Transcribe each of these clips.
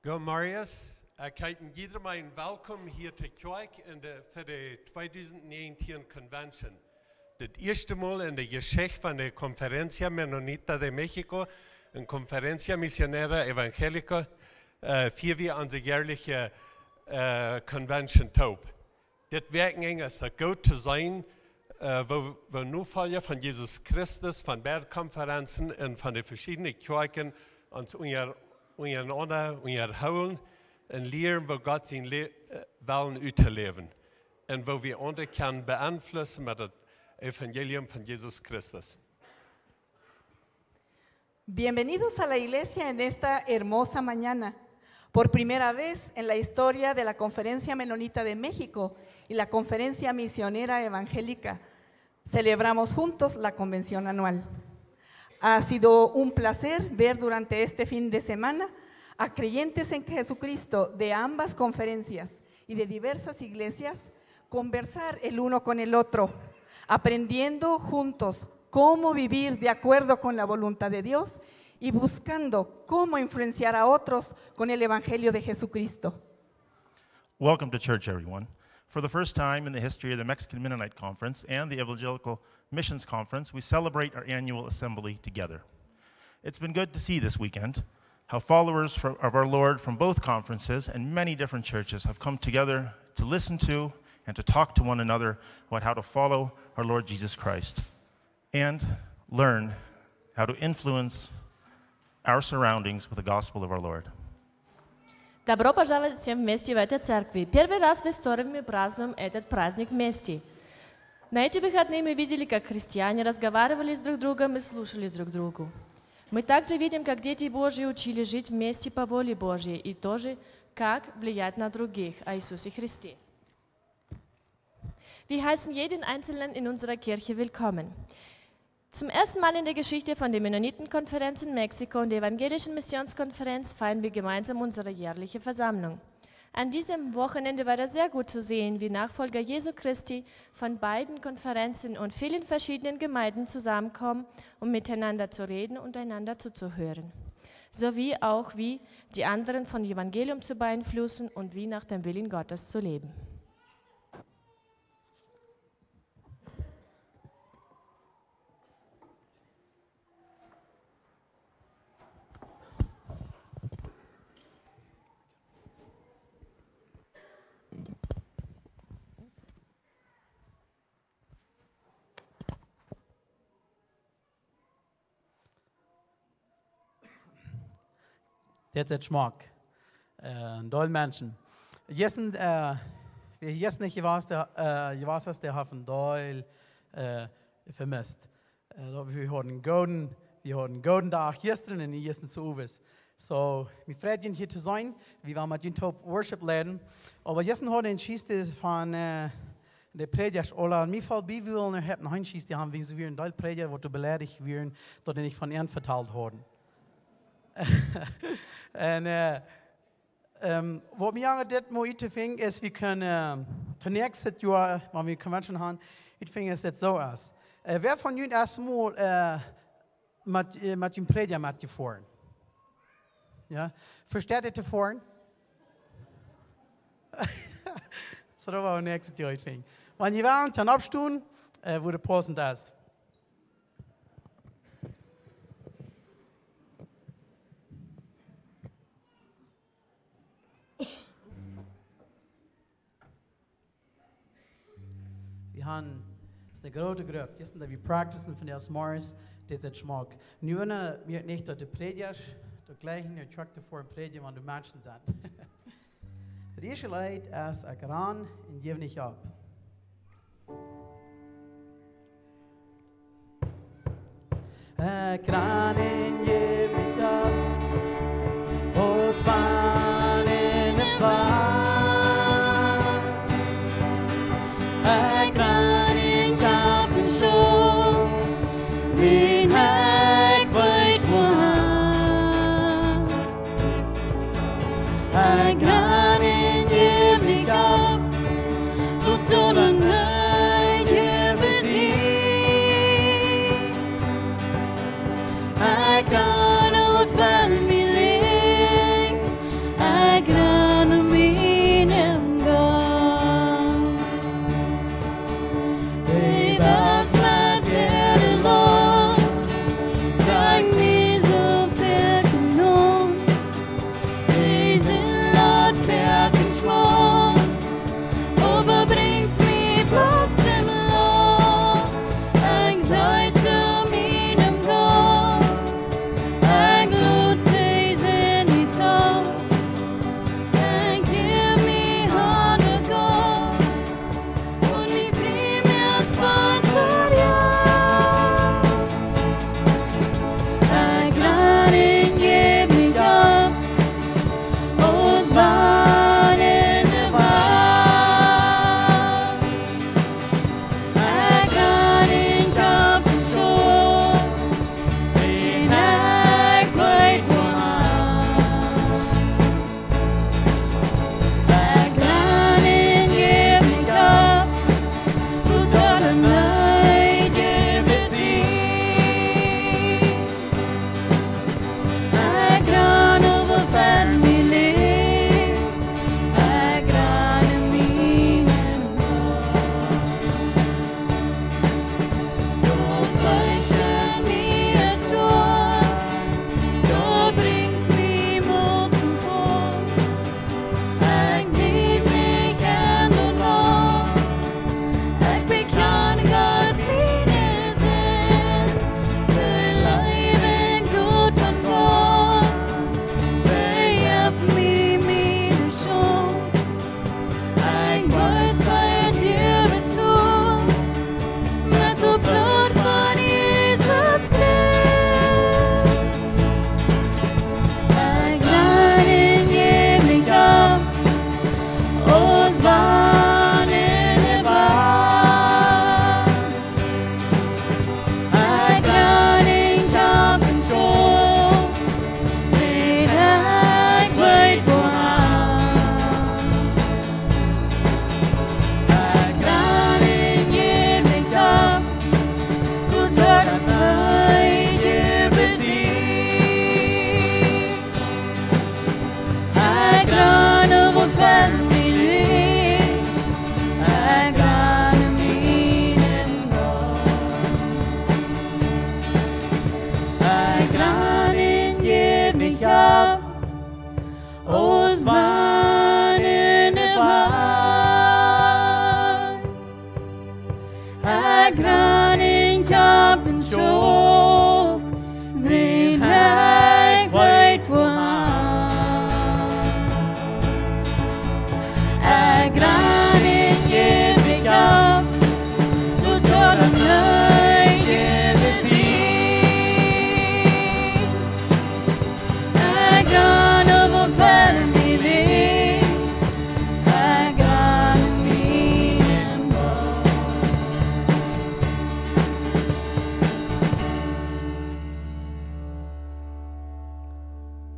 God Marius, ik heet iedereen welkom hier te kerk voor de 2019 Convention. Het eerste Mal in de geschichte van de Conferencia Menonita de Mexico, een Conferencia Misionera Evangelica, vier wir onze Jährliche Convention taub. Dit werken is er goed te zijn, wo nu volgen van Jesus Christus, van Bergkonferenzen en van de verschiedene kerken ons onderhouden en leren wo Gott zijn willen uit te leven. En wo wir anderen kunnen beeinflussen met het Evangelium von Jesus Christus. Bienvenidos a la iglesia en esta hermosa mañana. Por primera vez en la historia de la Conferencia Menonita de México y la Conferencia Misionera Evangélica, celebramos juntos la convención anual. Ha sido un placer ver durante este fin de semana a creyentes en Jesucristo de ambas conferencias y de diversas iglesias conversar el uno con el otro, aprendiendo juntos cómo vivir de acuerdo con la voluntad de Dios y buscando cómo influenciar a otros con el Evangelio de Jesucristo. Welcome to church, everyone. For the first time in the history of the Mexican Mennonite Conference and the Evangelical Missions Conference, we celebrate our annual assembly together. It's been good to see this weekend how followers of our Lord from both conferences and many different churches have come together to listen to and to talk to one another about how to follow our Lord Jesus Christ and learn how to influence our surroundings with the gospel of our Lord. Добро пожаловать всем вместе в этой церкви. Первый раз в истории мы празднуем этот праздник вместе. На эти выходные мы видели, как христиане разговаривали с друг другом и слушали друг другу. Мы также видим, как дети Божьи учили жить вместе по воле Божьей и тоже, как влиять на других, о Иисусе Христе. Wir heißen jeden Einzelnen in unserer Kirche willkommen. Zum ersten Mal in der Geschichte von der Mennonitenkonferenz in Mexiko und der Evangelischen Missionskonferenz feiern wir gemeinsam unsere jährliche Versammlung. An diesem Wochenende war es sehr gut zu sehen, wie Nachfolger Jesu Christi von beiden Konferenzen und vielen verschiedenen Gemeinden zusammenkommen, um miteinander zu reden und einander zuzuhören. Sowie auch, wie die anderen von Evangelium zu beeinflussen und wie nach dem Willen Gottes zu leben. Det er et smak. Dårlige mennesker. Vi har ikke vært der har en dårlig formist. Vi har en golden dag gestern og gestern zu Uwes. Så vi freuen uns hier zu sein. Wir waren mit den Top Worship leden. Aber gestern har en skiste von de predikers Ola. Mir fall bi will noch haben ein skiste haben wir so wie ein Teil Prediger, wo du beleidigt werden, dort nicht von ihnen verteilt worden. En wat mij dit mooi te vinden is, we kunnen connect het jaar, waar we convention hebben, ik vind is het zo als. Wer van jullie is mooi met een prediger met je voeren? Ja, verstaat het te voeren? Zo dat was niks het jaar vind. Wanneer je waan ten opstoen, wo de passend is. Han ist eine große Gruppe. Das ist, wir practicen von der Morgens, das ist Schmuck. Nu willen wir nicht, dass die Prediger, die gleichen, die Trakte vor dem Prediger, wenn die Menschen sind. Das erste Lied ist, ich ran und gebe nicht ab. Ich ran und gebe nicht ab, aus Wahn in der Bahn. I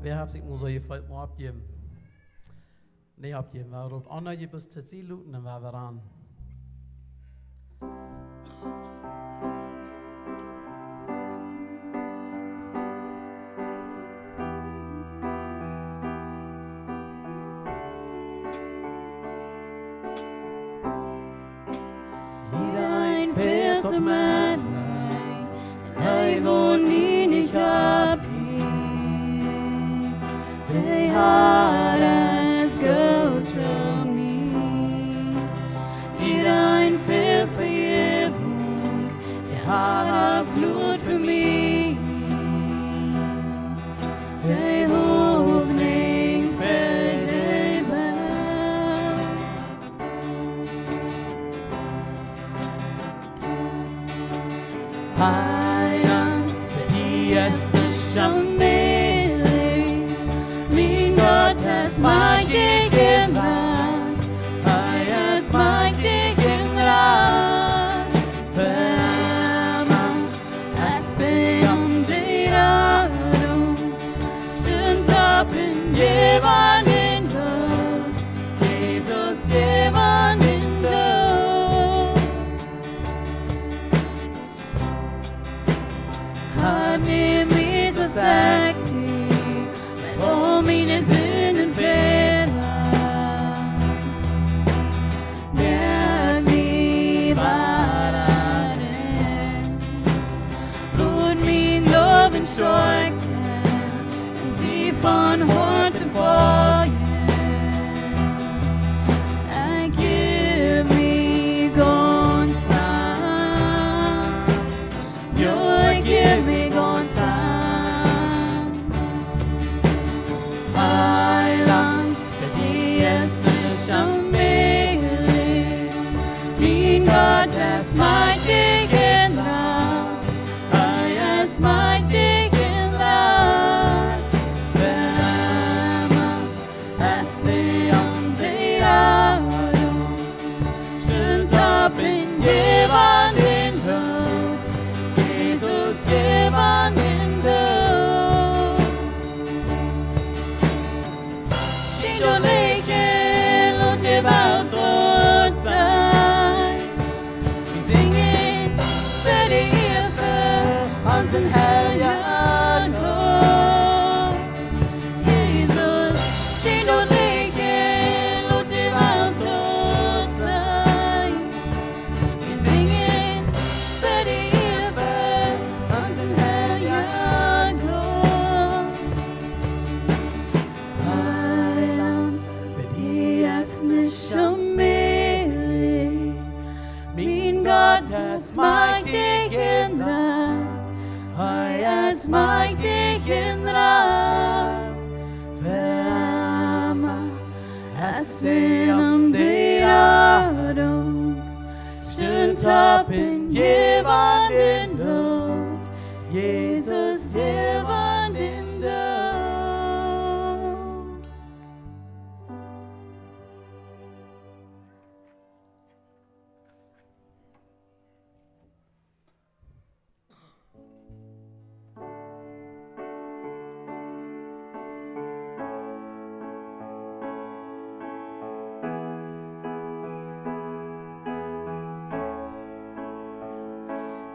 wer heeft zich maar zo je fout maar opgeven? Nee, opgeven. We roepen aan je best te zien looten en we aan. Iedereen veert tot mij en hij woont niet op They heart has go to me. Iedereen veert vergeving, der hart heeft bloed voor mij. De hoogning voor de welt. Heiland, für die erste Familie, mein Gott ist mächtig im Land, ist mächtig im Rat. Für immer ist um die Rettung, stimmt ab in jemanden Tod, Jesus jemanden Tod. Hat mir so sexy, all meine Sünden verlangt. Wer mich wartet, und mein Leben stark sein, die von heute vorgehen. Give me ganz an, you give me ganz an. Heiland, für die erste Familie, mein Gott ist mächtig in Land, ist mächtig in Land. Für immer ist sie um die Rettung, stimmt ab in jemanden Tod, Jesus jemanden Tod. Schindelig und überall tot sein. Wir singen für die Hilfe, unseren Herrn Gott. Jesus, schindelig und überall tot sein. Wir singen für die Hilfe, unseren Herrn Gott. Heiland, für die es nicht umgeht. Mein Gott ist mächtig in Rat, ist mächtig in Rat. Für immer ist sie um die Rettung, stimmt ab in jemanden Tod, Jesus jemanden Tod.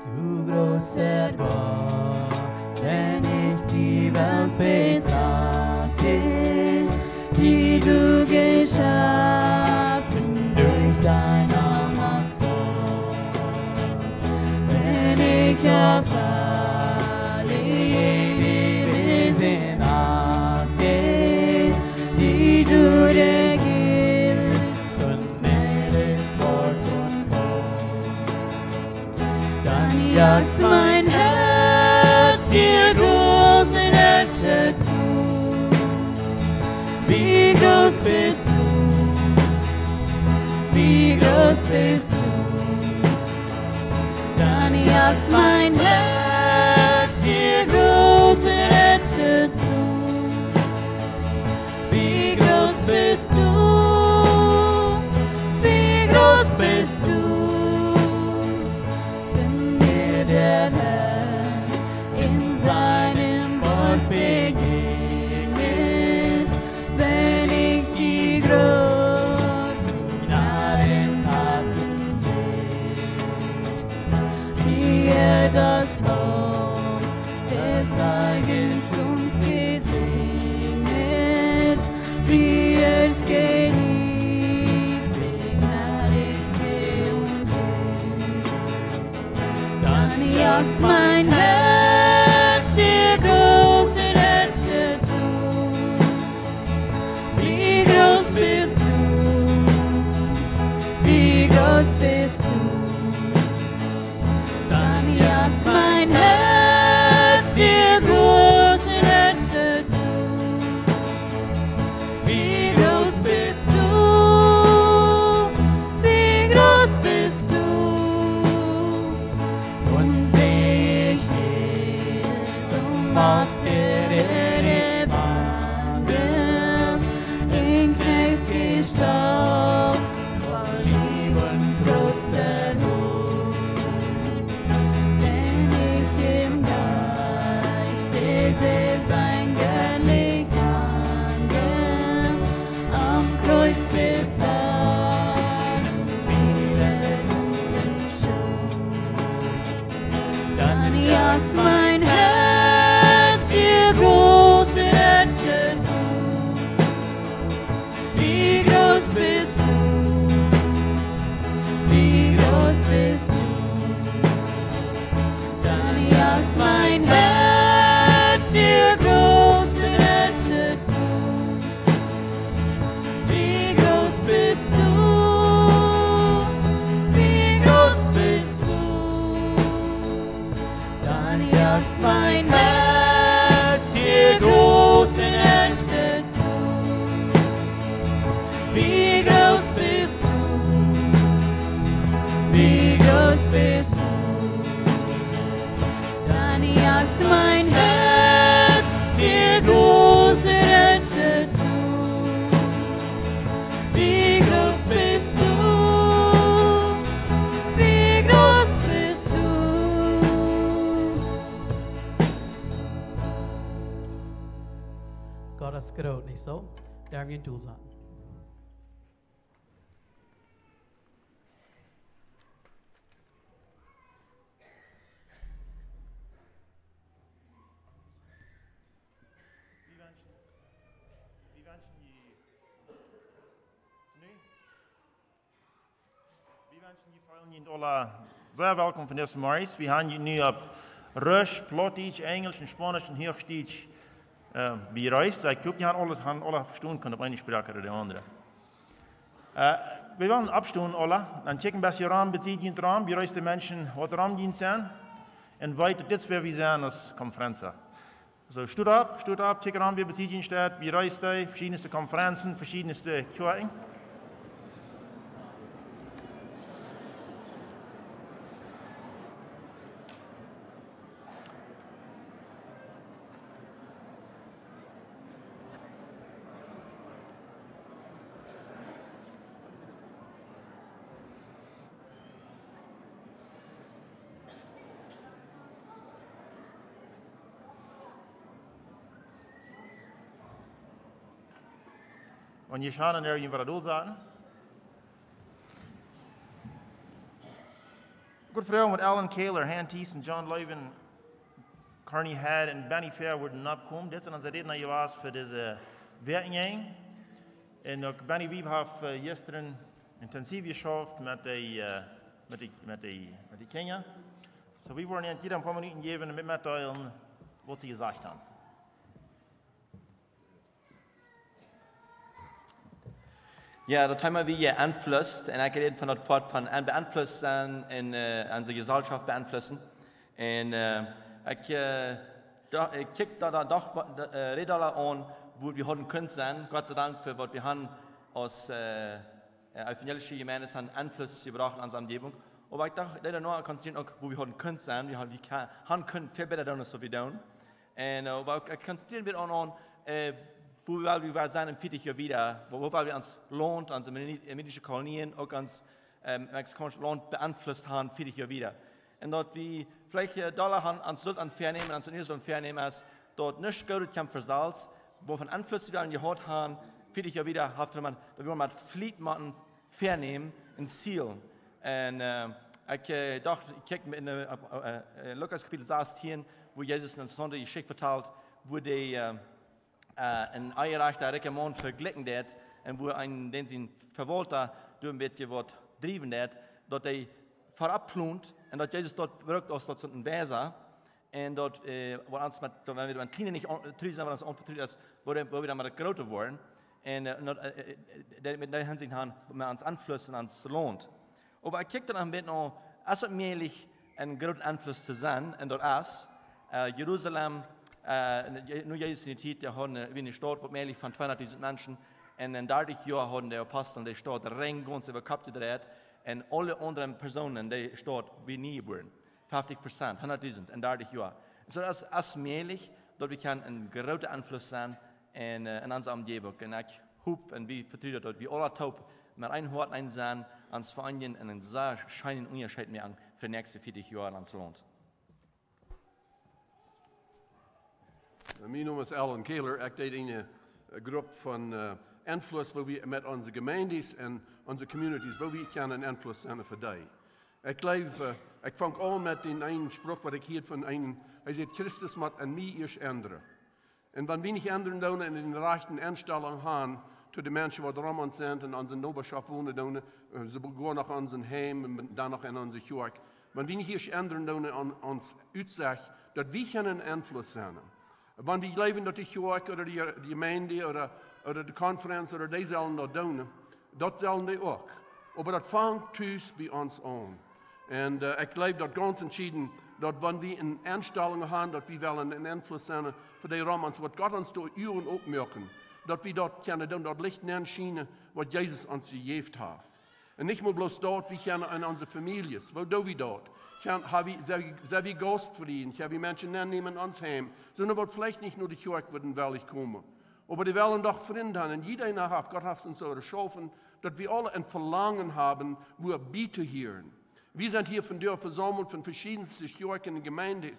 Du großer Gott, wenn ich die Welt betrachte, die du geschaffen durch dein Allmachtswort. Wenn ich auf alle ewige Wesen achte, die du regierst und schnelles Wort und dann jagst mein Herz dir großen Ärsche zu. Wie groß bist du, wie groß bist du. Dann jagst mein Herz dir großen Ärsche zu. Wie groß bist du, wie groß bist du. Der Herr in seinem Wort begegnet, das Wort des Segens uns gesegnet, wie es geliebt, begnadigt je und je. Dann jagt mein Herz dir großen Ärsche zu. Wie groß bist du, wie groß bist du. Dann jagt mein Herz dir großen Ärsche zu. Wie groß bist du, wie groß bist du. Und sehe ich Jesu macht ihre Banden in Knechtsgestalt, voll liebensgroßer Not. Wenn ich im Geiste sehe sein gelegt Handen am Kreuz besandt, vieles den Schutz. Dann jagt mein Herz dir große Ärsche zu. Wie groß bist du, wie groß bist du. Dann jagt mein Herz dir große Ärsche zu. Wie groß bist du, wie groß bist du. Dann jagt mein Herz dir große Ärsche zu. Wie groß bist du, wie groß bist du. Dann jagt mein Herz dir große Ärsche zu. Wie groß bist du, wie groß bist du. God is groot, niet zo? Daar geen doel aan. Sehr willkommen von diesem Morgens. Wir haben nu op Russisch, Plattdeutsch, Englisch und Spanisch und Hochdeutsch bereist. Ich glaube, die haben alle verstehen können, op eine Sprache oder die andere. Wir wollen abstehen alle, dann checken ein bisschen Raum, bezieht den Raum, wir reisen die Menschen, was Raum sind, und weiter, das wäre wie sein als Konferenz. So, steht ab, checken Raum, wir bezieht den Stadt, wir reisen die, verschiedenste Konferenzen, verschiedenste Kirchen. Und je schauen er wat dat zaten. Goed vrouw met Alan Kehler, Han Thies en John Leuven, Carney Head en Benny Fair worden opgekomen. Dit zijn onze redenen geweest voor deze werking. En ook Benny Wieb heeft gisteren intensief geschafft met de Kenia. So we worden hier een paar minuten geven en mitteilen wat ze gezegd hebben. Ja, dat Thema wie je Einfluss, en ik rede van dat part van beeinflussen en onze Gesellschaft beeinflussen. En ik kijk daar doch rede aan, wo wir heute können sein. Gott sei Dank für was wir haben aus evangelische Gemeinde haben Einfluss gebracht an unsere Umgebung. Aber ich dachte, leider nur konzentrieren auch, wo wir heute können sein. Wir können viel besser tun, als wir tun. Und aber ich konzentrieren wir auch an wo wir sein in 40 Jahren wieder, wo wir uns Land, unsere medische Kolonien, auch uns mexikanische Land beeinflusst haben, 40 Jahre wieder. Und dort wir vielleicht Dollar haben, uns Süd anfernehmen, uns in Israel anfernehmen, als dort nicht gut kommt für Salz, wo von Einfluss, die wir gehört haben, 40 Jahre wieder, da will man Fleet machen, vernehmen, ein Ziel. Und Ich dachte, ich kijk in Lukas Kapitel 16, wo Jesus uns noch die Geschichte vertelt, wo die een eierrechter rijke man vergelijken deed en wo den zijn verwalter door een beetje wat drijven deed, dat hij voorop ploont en dat Jezus dort werkt als dat zo'n wijzer en dat wat ons met, wenn wir kleine nicht treu zijn, wat ons onvertrouwd is, wo wir dann mal groter worden en mit der Hinsicht haben wir uns Einfluss und uns lohnt. Aber ich kijk dan een beetje naar, als het meerlijk een groot Einfluss zu sein en dat is Jeruzalem. Nu Jezus in die Zeit, der hat eine Stadt, wo mehr von 200.000 Menschen, und in 30 Jahren haben die Apostel die Stadt rein ganz überkappt und alle anderen Personen die Stadt wie nie geboren. 50%, 100.000 in 30 Jahren. So das ist möglich, dass wir einen großen Einfluss sein in unserer Umgebung. Und ich hoffe, und wie vertreten, dass wir alle taub mit einem Hort sein, ans Vereinen und einen sehr scheinen Unterschied machen für die nächsten 40 Jahre in unser Land. Mijn naam is Alan Kehler. Ik deed een groep van Einfluss, waar we met onze gemeentes en onze communities, waar we kunnen Einfluss zijn voor die. Ik vang aan met een spruch wat ik hier van een, hij zegt, Christus moet en mij eerst ändern. En wanneer we niet ändern doen en in de rechten instelling gaan, tot de mensen wat rond ons zijn en onze Noberschaft wonen doen, ze gaan naar onze heim en dan nog in onze kerk. Wanneer we niet eerst ändern doen en ons uitzegt, dat we kunnen Einfluss zijn. Wanneer we leven dat de kerk of de gemeente of de conferentie of die zullen dat doen, dat zullen die ook. Maar dat vangt thuis bij ons aan. En ik geloof dat ganz entschieden, dat wanneer we een instelling hebben, dat we wel een invloed zijn voor die Romans, wat God ons door uren ook merken, dat we dat kunnen doen, dat licht neerschijnen, wat Jezus ons gegeven heeft. En niet maar bloos dat, we kunnen in onze families, wat doen we dat? Zijn we gastvrienden, hebben we mensen nemen in ons heim, sondern wat vielleicht nicht nur die Kirche würden wellig kommen. Aber die wollen doch Freunde haben, und jeder hat, Gott hat uns so geschaffen, dass wir alle ein Verlangen haben, wo wir bieten hier. Wir sind hier von der versammelt von verschiedensten Kirchen und Gemeinden.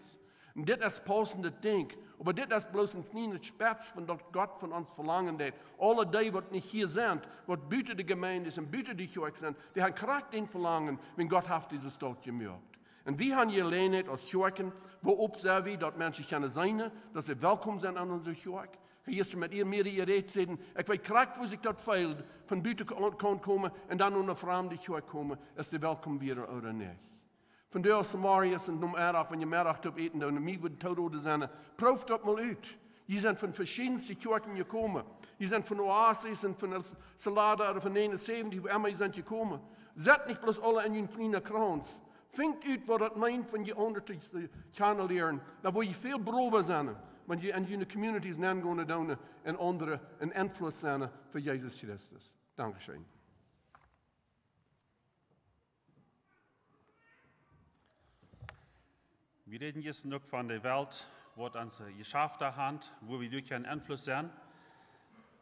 Und das ist passende Ding. Aber das ist bloß ein kleines Spatz, von das Gott von uns verlangen hat. Alle die, die nicht hier sind, die buiten die Gemeinde und buiten die Kirche sind, die haben gerade den Verlangen, wenn Gott hat dieses Stadt gemerkt. Und wir haben hier gelernt als Kirchen, wo observieren wir, dass Menschen können sein, dass sie willkommen sind an unserer Kirche. Gisteren met ihr meer geredet zeiden, ik weet correct wo zich dat feilt, van buiten kan komen en dan naar vreemd die Kirche komen, is die welkom weer of niet. Van de Samariërs en noem erg, wanneer je middag op eten doen, en mij wordt tot zijn, proef dat mal uit. Je zijn van verschillende Kirchen gekomen. Je zijn van Oasis en van Salada of van 71, wo immer je zijn gekomen. Zet niet bloos alle in je kleine krans. Vindt uit wat dat meint, van je ondertussen te gaan leren. Dan word je veel brover zijn. Want je in je communities gaan doen en anderen een invloed zijn voor Jezus Christus. Dankeschön. Wir reden jetzt noch von der Welt, wo unsere geschaffte Hand, wo wir durch einen Einfluss sind.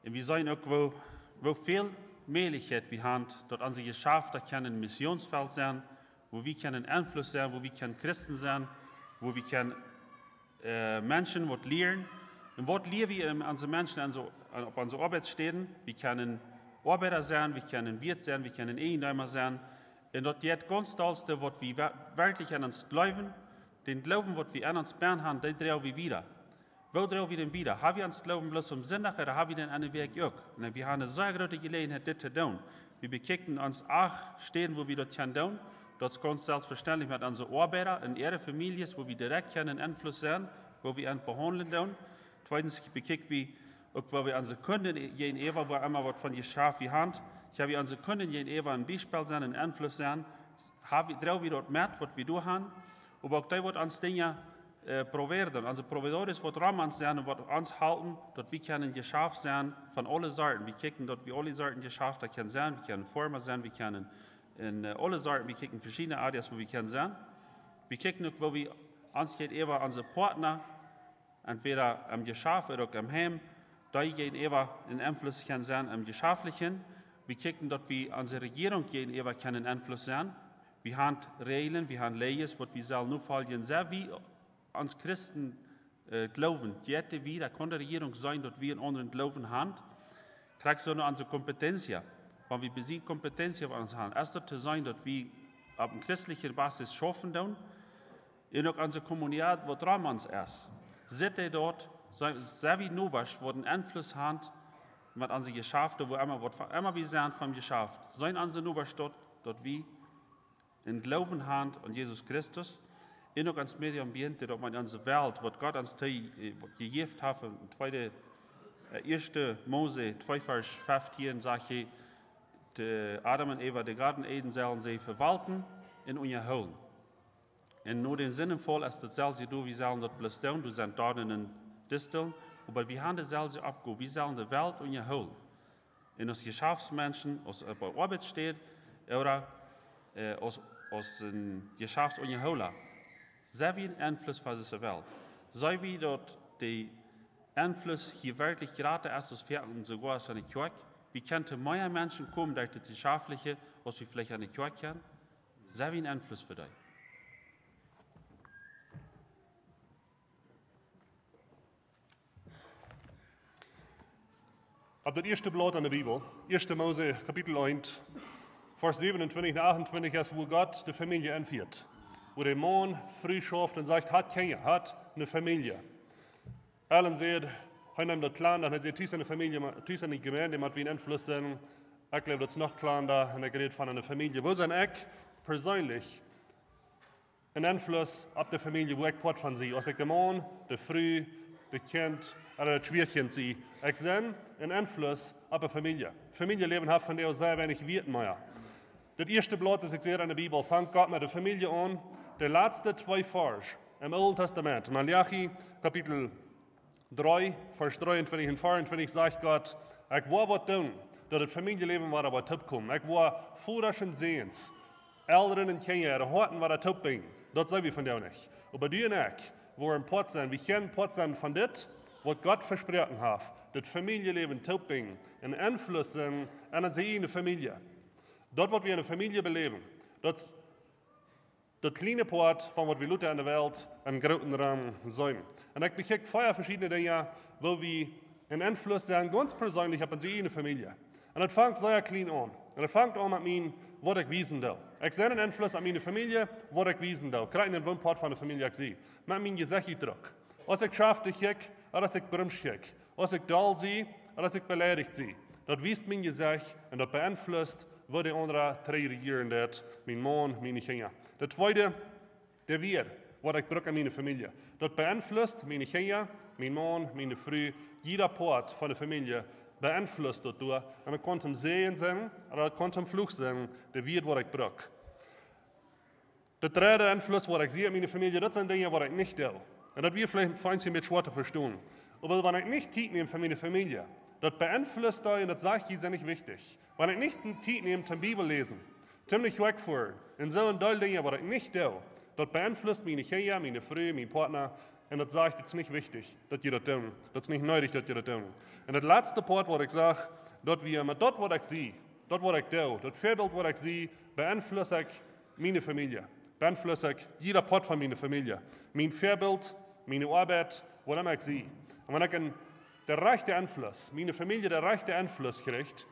Und wir sehen auch, wo viel Möglichkeit wir haben, dort unsere geschaffte kann ein Missionsfeld sein, wo wir können Einfluss sein, wo wir können Christen sein, wo wir können Menschen wat leren. En wat leren we onze mensen op onze Arbeitsstellen? Wir können Arbeiter sein, wir können Wirt sein, wir können Eigentümer sein. Und das ist ganz das, was wir wirklich an uns glauben. Den Glauben, was wir an uns bern haben, den drehen wir wieder. Wo drehen wir den wieder? Haben wir uns Glauben bloß Sonntag oder haben wir den einen Weg auch? Und wir haben eine sehr große Gelegenheit, das zu tun. Wir bekicken uns auch Stellen, wo wir das tun können. Das ist ganz selbstverständlich mit unseren Arbeitern in ihren Familien, wo wir direkt einen Einfluss sehen, wo wir einen behandeln können. Zweitens bekicken wir auch, wo wir unsere Kunden gegenüber, wo immer was von geschafft haben. Ich habe unsere Kunden gegenüber ein Beispiel sein, einen Einfluss sein. Drehen wir dort mit, was wir da haben. Aber auch da wird uns Dinge probieren. Unsere Provider ist, was Rahmen sein und was uns halten, dass wir können geschafft sein von allen Sorten. Wir kicken, dass wir alle Sorten geschafft können sein. Wir können Former sein, wir können in alle Sorten, wir kicken verschiedene Areas, wo wir können sein. Wir kicken auch, wo wir uns gegenüber unsere Partner, entweder am Geschäft oder auch am Heim, da gegenüber einen Einfluss können sein am Geschäftlichen. Wir kicken, dass wir unsere Regierung gegenüber einen Einfluss sein. Wir haben Regeln, wir haben Leis, was wir sollen nur folgen, sehr wie uns Christen glauben. Jede wieder kann die Regierung sein, dass wir einen anderen Glauben haben. Kriegst du nur unsere Kompetenz. Wenn wir besiegen Kompetenz auf uns haben, erst zu sein, dass wir auf einer christlichen Basis schaffen tun, in auch unsere Kommunität, wo Dramans ist. Seht ihr dort, sehr wie Nobasch, wo den Einfluss haben, mit unseren Geschäften, wo immer wie sind vom Geschäft. Sein unsere Nobasch dort wie in Glauben haben an Jesus Christus, in auch ans Medienambiente, dort in unserer Welt, wo Gott uns gegeben hat, in 1. Mose 2, Vers 15 sagt er, Adam und Eva, die Garten Eden sollen sie verwalten in unser Holen. Und nur den Sinnenvoll ist das selbe, wie sollen das bloß tun, du sind dort in den Disteln, aber wir haben das selbe abgehen, wie sollen die Welt unser Holen. In uns Geschäftsmenschen, als bei Arbeit steht, oder als ein Geschäfts unser Holen. Sehr wie ein Einfluss für diese Welt. Sei wie dort die Einfluss hier wirklich gerade erst das Pferd und sogar aus einer Kirche. Wie könnte mehr Menschen kommen durch das Geschäftliche, als wir vielleicht eine Kirche kennen? Sehr wie ein Einfluss für dich. Op das erste Blatt an der Bibel, 1. Mose, Kapitel 1, Vers 27 und 28 ist, wo Gott die Familie einführt. Wo der Mann früh schafft und sagt, hat Kinder, hat eine Familie. Allen sagt, hij nimmt das Land, dann hat sie eine Familie, eine Gemeinde, mit wie ein Einfluss sind. Ich glaube, das ist noch klarer, und er redet von einer Familie. Wo sind ich persönlich ein Einfluss auf die Familie, wo ich Part von sie? Als ich der Mann, der Früh, der Kind oder das Schwierkind sehe. Ich sehe einen Einfluss auf die Familie. Familienleben hat von der sehr wenig Wert mehr. Das erste Blatt, das ich sehe in der Bibel, fängt Gott mit der Familie an. Die letzten 2 Vers im Alten Testament, Malachi, Kapitel 3, Vers 23 und 24, sagt Gott, ich will was tun, dass das Familienleben war aber top kommt. Ich will vorherrschen Sehens, Älteren und Kinder, Horten war der top bin. Das sagen wir von dir nicht. Aber die und ich, wo ein Pott sind, wir können Pott sein von das, was Gott versprochen hat, das Familienleben top bin, einen Einfluss sind an unsere eigene Familie. Dort, was wir in der Familie beleben, das kleine Part von was wir Luther in der Welt einen großen Rahmen sein. Und ich bekenne vorher verschiedene Dinge, wo wir einen Einfluss haben, ganz persönlich auf unsere eigene Familie. Und das fängt sehr klein an. Und das fängt an mit mir, was ich wiesen will. Ich sehe einen Einfluss auf meine Familie, was ich wiesen will. Gerade in den Wohnpart von der Familie ich sehe. Mit meinem Gesichtdruck. Als ich schaffe, oder als ich bremse, als ich dull sehe, oder als ich beleidigt sehe. Das wiest mein Gesicht und das beeinflusst, wo die anderen 3 regieren, mein Mann, meine Kinder. Das zweite, der Wir, was ich brauche an meine Familie. Das beeinflusst meine Kinder, mein Mann, meine Frau, jeder Part von der Familie beeinflusst das durch. Und man kann Sehen sein, oder man kann Fluch sein, der Wir, was ich brauche. Der dritte Einfluss, was ich sehe in meiner Familie, das sind Dinge, die ich nicht tue. Und das wird vielleicht für ein bisschen schwer zu verstehen. Aber wenn ich nicht Zeit nehme für meine Familie, das beeinflusst euch und das sage ich, ist nicht wichtig. Wenn ich nicht Zeit nehme zum Bibel lesen, ziemlich wegfahren, und so ein Teil Dinge, was ich nicht tue, das beeinflusst meine Kinder, meine Frau, meinen Partner, und das sage ich, das ist nicht wichtig, dass ihr das tun. Das ist nicht nötig, dass ihr das tun. Und das letzte Part, was ich sage, dass wir mit das, was ich sehe, das, was ich tue, das Vorbild, was ich sehe, beeinflusst ich meine Familie. Beeinflusst ich jeder Part von meiner Familie. Mein Vorbild, meine Arbeit, was immer ich sehe. Und wenn ich der rechte Einfluss, meine Familie der rechte Einfluss kriegt,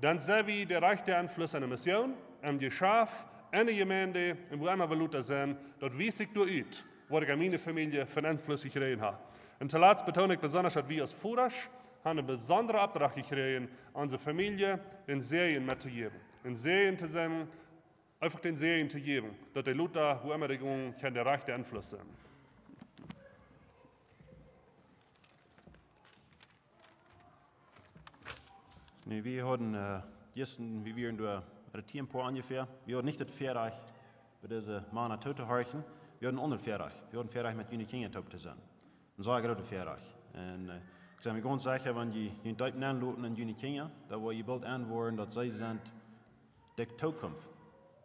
dann sehe ich der rechte Einfluss an der Mission, am Geschäft, in der Gemeinde, und wo immer wir Leute sind, dort weiß ich durch, was ich an meine Familie für einen Einfluss gekriegt habe. Und zuletzt betone ich besonders, dass wir als Vorrecht haben einen besonderen Auftrag gekriegt, unsere Familie den Serien mitzugeben. Den Serien zu sein, einfach den Serien zu geben, dass die Leute, wo immer die gehen, der rechte Einfluss sein. Nee, wir hatten gestern, wie wir in der Tempo ungefähr, wir hatten nicht das Fahrreich, bei diese Männer tot zu horchen, wir hatten ein anderes Fahrreich. Wir hatten Fahrreich mit jenen Kindern top zu sein. Und so ein großes Fahrreich. Und ich sage mir ganz sicher, wenn die Deutschen anloten und jene Kinder, da wo ihr Bild anworden, dass sie sind, die Zukunft.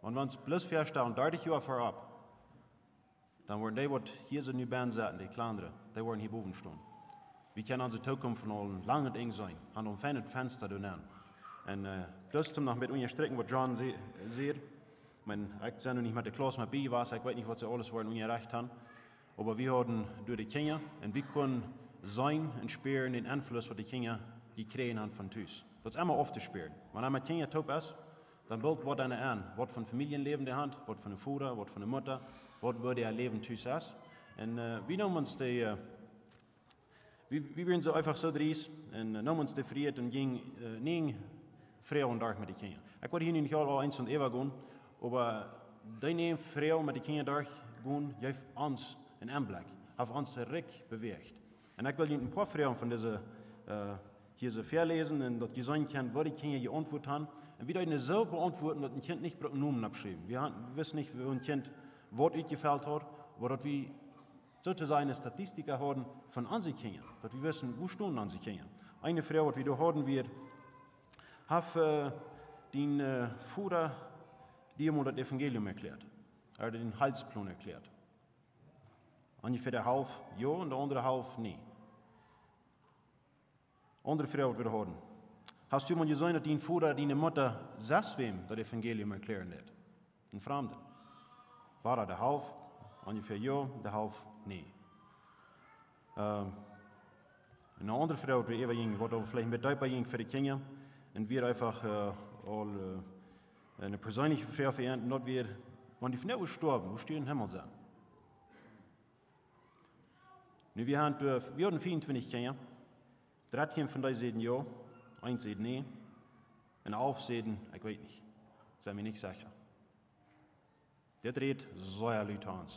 Und wenn es bloß feststellen, 30 Jahre vorab, dann werden die, die hier so in die Band sitzen, die kleineren, die werden hier oben stehen. Wir können unsere Zukunft von allen lange eng sein, an einem feinen Fenster tun. Und bloß zum noch mit unterstrecken, was John sieht, ich sehe noch nicht mit der Klasse mit bei, ich weiß nicht, was sie alles wollen recht haben. Aber wir haben durch die Kinder, und wir können sein und spüren den Einfluss, was die Kinder gekriegt haben von uns. Das ist immer oft zu spüren. Wenn er mit Kindern top ist, Dan beeld wat aan aan. Wat van familienleven de hand, wat van de vader, wat van de moeder, wat wordt er leven thuis is. En we noemen ons die, we werden zo einfach so dries en noemen ons de vriend en ging niet vrouw en dag met de kinderen. Ik word hier niet al eens en even gaan, maar die vrouw met de kinderen daar gaan, heeft ons een aanblik, heeft ons rijk beweegt. En ik wil je een paar vrouwen van deze verlezen en dat je zien kan wat die kinderen geantwoord hebben. En wie dat zo beantwoorden dat een kind niet noemen abschrijven. We wissen niet, wie een kind wat uitgefällt hat, aber dass wir sozusagen eine Statistik haben von unseren Kindern, dass wir wissen, wo stehen unsere Kinder. Eine Frau, die wir da haben, hat den Vater die einmal das Evangelium erklärt, den Heilsplan erklärt. Ungefähr der halb ja und der andere halb nee. Andere Frau, die wir haben. Hast du mal gesehen, dass dein Vater, deine Mutter, selbst wem das Evangelium erklären hat? Ein Fremden. War der halb, ungefähr ja, der halb nee. Eine andere Frau, die eben ging, wat vielleicht mit dabei ging für die Kinder, und wir einfach eine persönliche Frau verernten, dass wir, wenn die Frau gestorben, wo stehen im Himmel sein. Wir hatten 24 Kinder, 13 von denen sagen ja, 1 sagt nee, und 11 sagen, ich weiß nicht, sei mir nicht sicher. Der dreht sehr Leute an.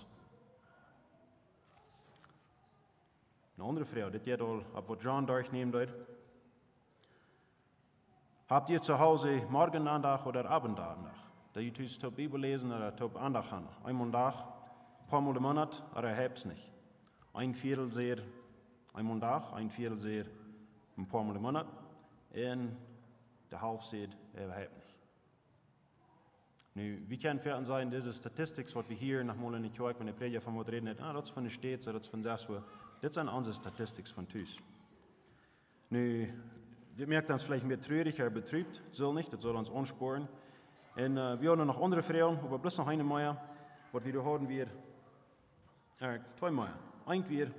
Eine andere Frau, das geht all, ab was John durchnehmen wird. Habt ihr zu Hause Morgenandacht oder Abendandacht? Da ihr tust die Bibel lesen oder die Andacht haben. Einmal am Tag, ein paar Mal im Monat, oder habt's nicht. Ein Viertel sehr einmal am Tag, ein Viertel sehr ein paar Mal im Monat, und der halb sehr überhaupt nicht. Nu, wie kan verder zijn, deze statistics wat we hier nogmaals in de kerk, wanneer de prediger van wat reden, dat is van de stad, dat is van Zaswa. Dit zijn onze statistics van thuis. Nu, dit merkt ons vielleicht meer treuriger betrübt, soll nicht, das soll uns ansporen. En wir haben noch andere Frauen, aber bloß noch eine mehr, was wir da haben wir, zwei mehr. Ein wir,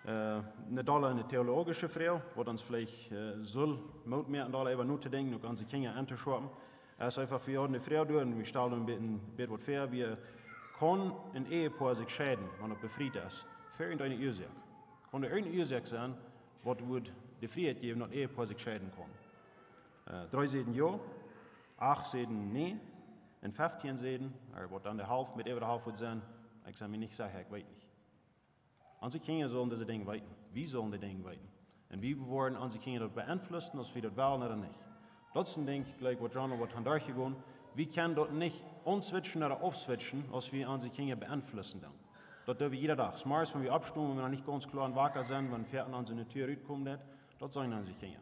eine Dollar eine theologische Frau, was uns vielleicht soll, Mut mehr an Dollar über nur zu denken, und unsere Kinder anzuschreiben. Es ist einfach, wir haben eine Frau durch und wir stellen ein bisschen was vor. Wir können ein Ehepaar sich scheiden, wenn er befreit ist, für irgendeine Ursache. Kann irgendeine Ursache sein, was die Freiheit geben, dass ein Ehepaar sich scheiden kann. 3 sagen ja, 8 sagen nein, und 15 sagen, was dann der Halb mit über der Halb wird sein, ich sage mir nicht sicher, ich weiß nicht. Unsere Kinder sollen diese Dinge weiten. Wir sollen die Dinge weiten. Und wir wollen unsere Kinder beeinflussen, ob wir das wollen oder nicht. Dat is een ding, gelijk wat John wat handig gewoon. We kunnen dat niet onswitchen oder aufswitchen, als wir unsere Kinder beeinflussen dann. Das dürfen wir jeder Tag. Smars, wenn wir abstimmen, wenn wir nicht ganz klar und wacker sind, wenn Pferden an seine Tür kommen, das sollen unsere Kinder.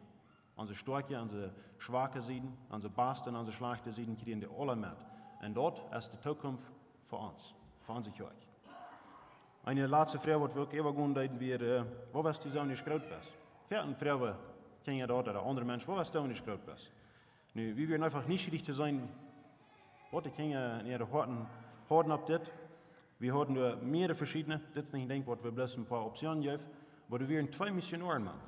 Unsere starke, unsere schwache Seiten, unsere Basten, unsere schlechte Seiten kriegen die alle mit. Und dort ist die Zukunft für uns, für unsere Kirche. Eine letzte Frage, die wir immer gehen, wir, wo wirst du so nicht groß bist? Pferden, Frauen, Kinder dort oder andere Menschen, wo wirst du nicht groß bist? Nu, wir werden einfach nicht schwierig zu sein, was die Kinder in ihren Horten ab das. Wir haben nur mehrere verschiedene, das ist nicht denkt, was wir bloß ein paar Optionen geben, aber wir werden 2 Missionare machen.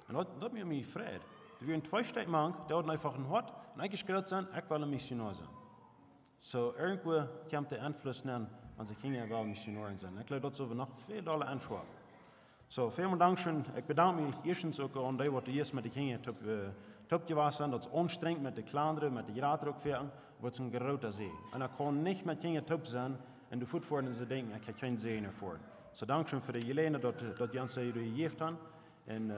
Und das macht mich freut. Wir werden 2 Städte machen, die haben einfach ein Hort und eigentlich gerade sein, ich will ein Missionar sein. So, irgendwo kommt der Einfluss nennen, unsere Kinder wollen Missionare sein. Ich glaube, das sollen wir noch viel doller anschauen. So, vielen Dank schön. Ich bedanke mich erstens auch an die, die jetzt mit den Kindern top gewesen sind, dat is anstrengend met de kleineren, met de graadrockveerten, wordt het een grote zee. En dat kan niet met kinderen top zijn en de voetvoerders ze denken, ik heb geen zee ervoor. So, dankzij voor de gelegenheid dat je ons hier gegeven hebt. En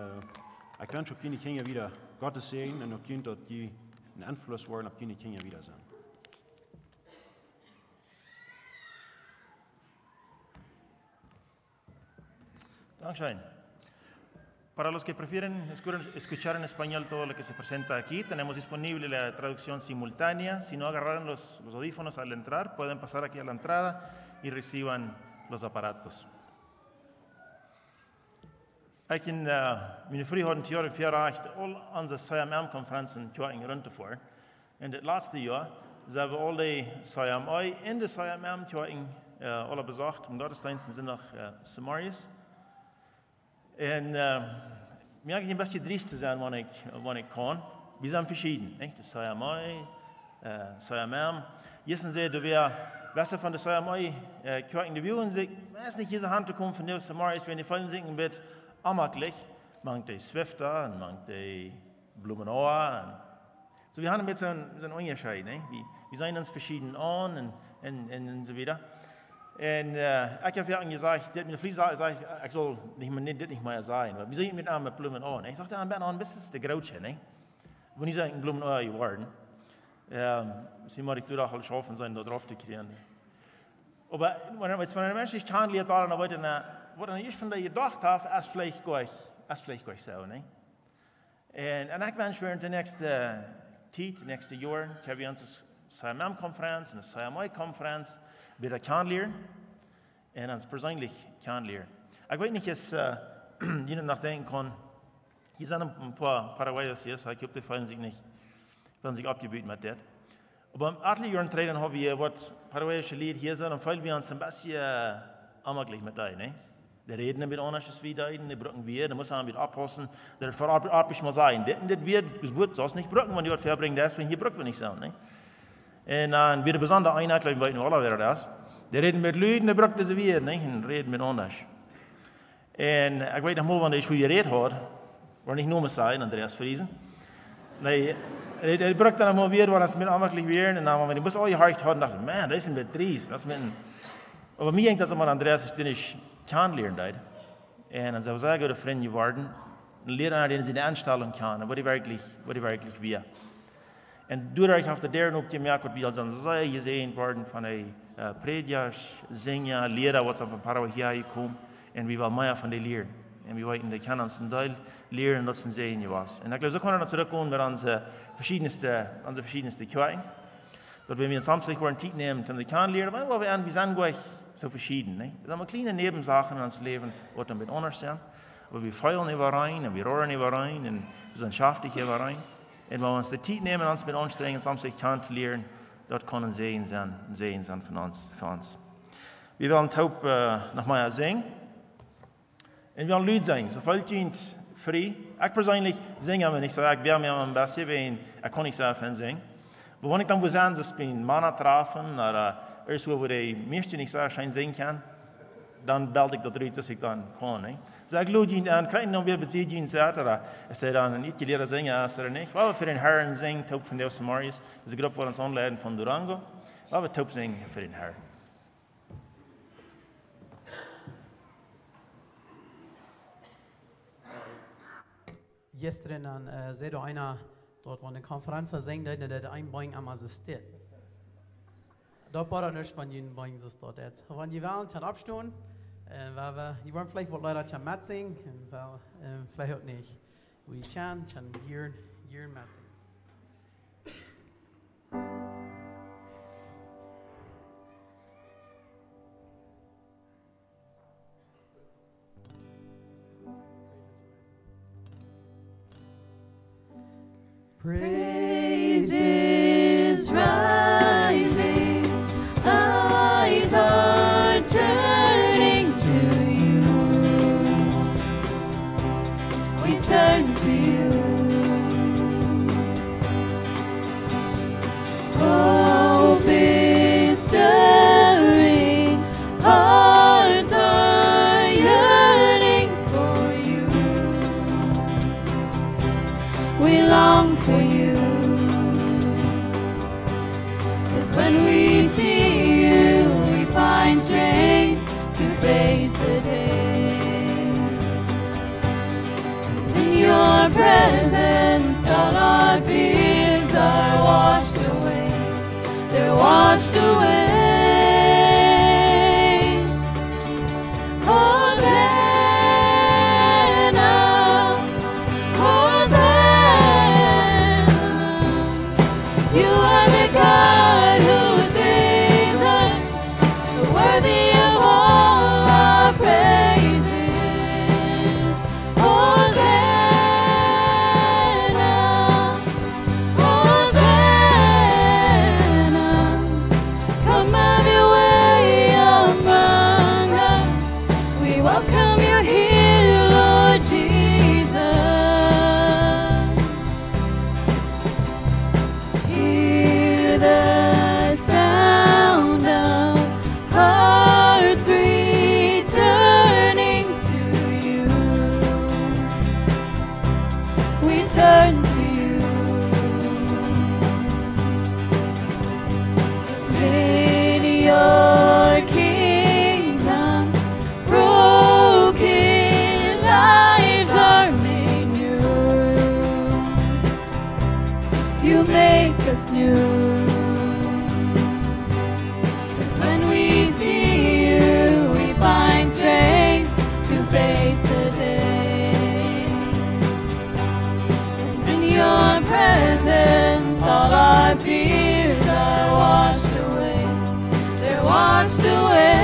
ik wens ook jullie kinderen weer Gottes zegen en ook jullie dat die een invloed worden op jullie kinderen weer zijn. Dankeschön. Para los que prefieren escuchar en español todo lo que se presenta aquí, tenemos disponible la traducción simultánea. Si no agarraron los audífonos al entrar, pueden pasar aquí a la entrada y reciban los aparatos. Ik in mijn vrienden hadden 2 jaar verreicht al onze CMM-conferenzen rond te voeren. En het laatste jaar zijn we al die CME in de CMM alle bezocht. En godsdiensten zijn nog Samaris. En merk ik een beetje driest te zijn wanneer ik kan. wir sind verschieden. Nicht? Das CMM, CMM. Jessen sie, du wär, was von der CMM, Kirchen, die Wühlen sich, es nicht diese Hand zu kommen von der Samaris, wenn die Fallen singen wird, amaglich, mangt die Swifter, und mangt die Blumenohr. So, wir haben jetzt so ein Unterschied, ne? Wir sehen uns verschieden an und so weiter. Und ich habe ja gesagt, der hat mir gesagt, ich soll nicht mehr sein, weil wir sehen mit einem Blumenohr. Ich dachte, ein bisschen der Grouche, ne? Wenn ich sage, Blumenohr geworden, sie muss ich doch halt schaffen sein, da drauf zu kriegen. Aber wenn ein Mensch sich kennenlernt, dann was ich von der gedacht habe, ist vielleicht gar nicht so, ne? Und ich wünsche während der nächsten Zeit, die nächsten Jahre, haben wir uns eine CMM-Konferenz, eine CME-Konferenz wieder kennenlernen und uns persönlich kennenlernen. Ich weiß nicht, dass jeder nachdenken kann, hier sind ein paar Paraguayers hier, ich glaube, die fallen sich nicht, wenn sich abgebüht mit das. Aber alle Jahre treten haben wir, was paraguayische Lied hier sind, und fallen wir uns ein bisschen amaglich mit denen, ne? Die reden mit anders als wir, die brücken wir, da muss man wieder abpassen, das verarbeite ich mal sein. Das wird sonst nicht brücken, wenn die was verbringen, deswegen hier brücken wir nicht so, ne? Und dann wird eine besondere Einheit, glaube ich, weiß nicht, alle wer das. Die reden mit Leuten, die brücken sie wieder, ne? Und reden mit anders. Und ich weiß noch mal, wenn ich viel geredet habe, war nicht nur mit sein, Andreas Friesen. Die brückt dann mal wieder, weil das mit amaglich werden, und dann, wenn die Bus auch gehorcht hat, dachte ich, man, das ist ein Betrieb, das mit aber mir denkt das immer, Andreas, ich nicht kennenlernen dort. Und dann sind wir sehr gute Freunde geworden. Und lernen, den sie die Anstellung kennen, wo die wirklich wir. Und dadurch auf der deren auch gemerkt, dass wir als sehr gesehen worden von den Prediger, Sänger, Lehrer, was auf ein paar Jahre hier gekommen. Und wir wollen mehr von den Lehren. Und wir wollten die kennen uns einen Teil lehren, dass sie sehen, was. Und ich glaube, so können wir zurückkommen mit unseren verschiedensten Kirchen. Dass wenn wir uns samstag wollen, Zeit nehmen, dann kennenlernen, weil wir sind gleich so verschieden. Ne? Das sind kleine Nebensachen in unserem Leben, die damit anders sind. Aber wir feiern über rein, und wir rohren über rein, und wir sind schaftig über rein. Und wenn wir uns die Zeit nehmen, uns mit anstrengen, samstag kennenlernen, dort können Sehen sein für uns. Wir werden taub noch mal singen. Und wir werden Lied singen, so vollständig frei. Ich persönlich singe, wenn ich sage, ich werde mir am besten, wenn ich kann nicht selber singen. Aber wenn ich dann wo sein, so bin Männer treffen, oder irgendwo, wo die meisten nicht so schön singen kann, dann belde ich das durch, dass ich dann kann. Ne? So ich lade ihn an, kriege ich noch wieder bezieht ihn sagt, oder ich sage dann, nicht gelehrt singen, oder nicht. Weil wir für den Herrn singen, taub von der Samaris, das ist eine Gruppe, die uns anladen von Durango, weil wir taub singen für den Herrn. Gestern sagte einer dort, von der Konferenz singt, der einbringen am Assistent. Da war er nicht von jedem Bein, das dort jetzt. Wenn die wollen, dann abstehen, weil die wollen vielleicht wohl leider schon mitsingen, vielleicht auch nicht. Wir können hier mitsingen. Praises rising, eyes are turning to you. We turn to you. Hope is stirring, hearts are yearning for you. We long for you. 'Cause when we see you, we find strength to face the day. And in your presence, all our fears are washed away. They're washed away. Hosanna, Hosanna. You are the God who saves us, worthy of all our praises. Hosanna, Hosanna. new. 'Cause when we see you, we find strength to face the day. And in your presence, all our fears are washed away. They're washed away.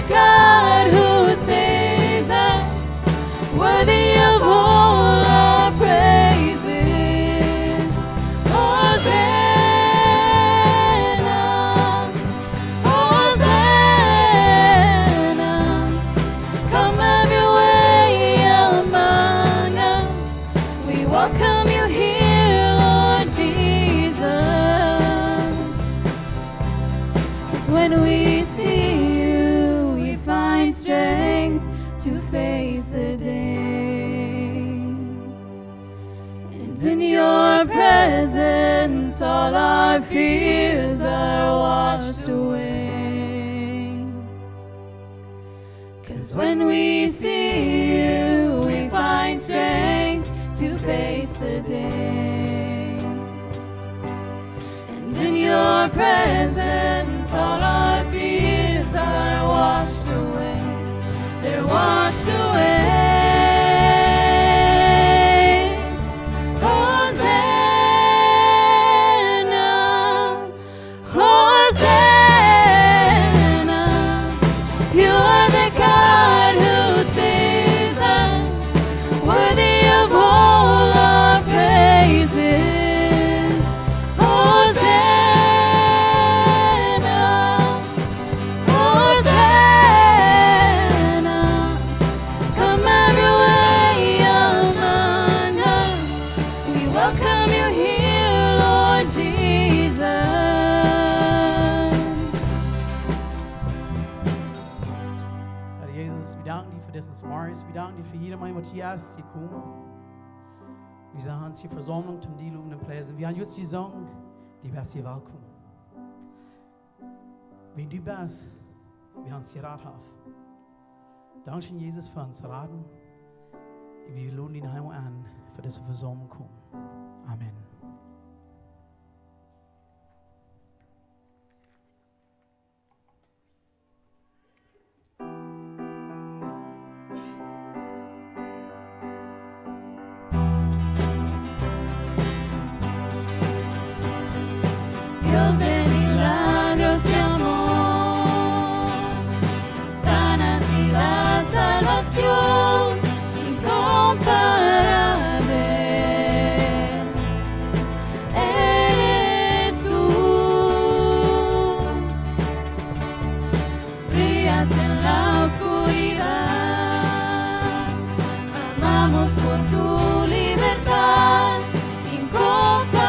God who saves us, worthy of all our praises. Hosanna, Hosanna, come have your way among us. We welcome you here, Lord Jesus. 'Cause when we see strength to face the day, and in your presence all our fears are washed away. 'Cause when we see you, we find strength to face the day, and in your presence all our fears are washed away. They're washed away. Hosanna, Hosanna, you are the God who saves us, worthy of all our praises. Hosanna, Hosanna, come have your way among us. We welcome you here, Lord Jesus. Herr Jesus, wir danken dir für das Morgens. Wir danken dir für jeder Mann, der hier ist, hier kommt. Wir haben uns hier versammelt, um die lobenden Plätze. Wir haben jetzt gesungen, die bist hier willkommen. Wenn du bist, wir haben uns hier Rat haben. Dankeschön, Jesus, für uns Raten. Wir lohnen ihn heim an, für das Versammlung kommen. Amen. Dios de milagros y amor, sanas y da salvación incomparable. Eres tú, brillas en la oscuridad, amamos por tu libertad incomparable.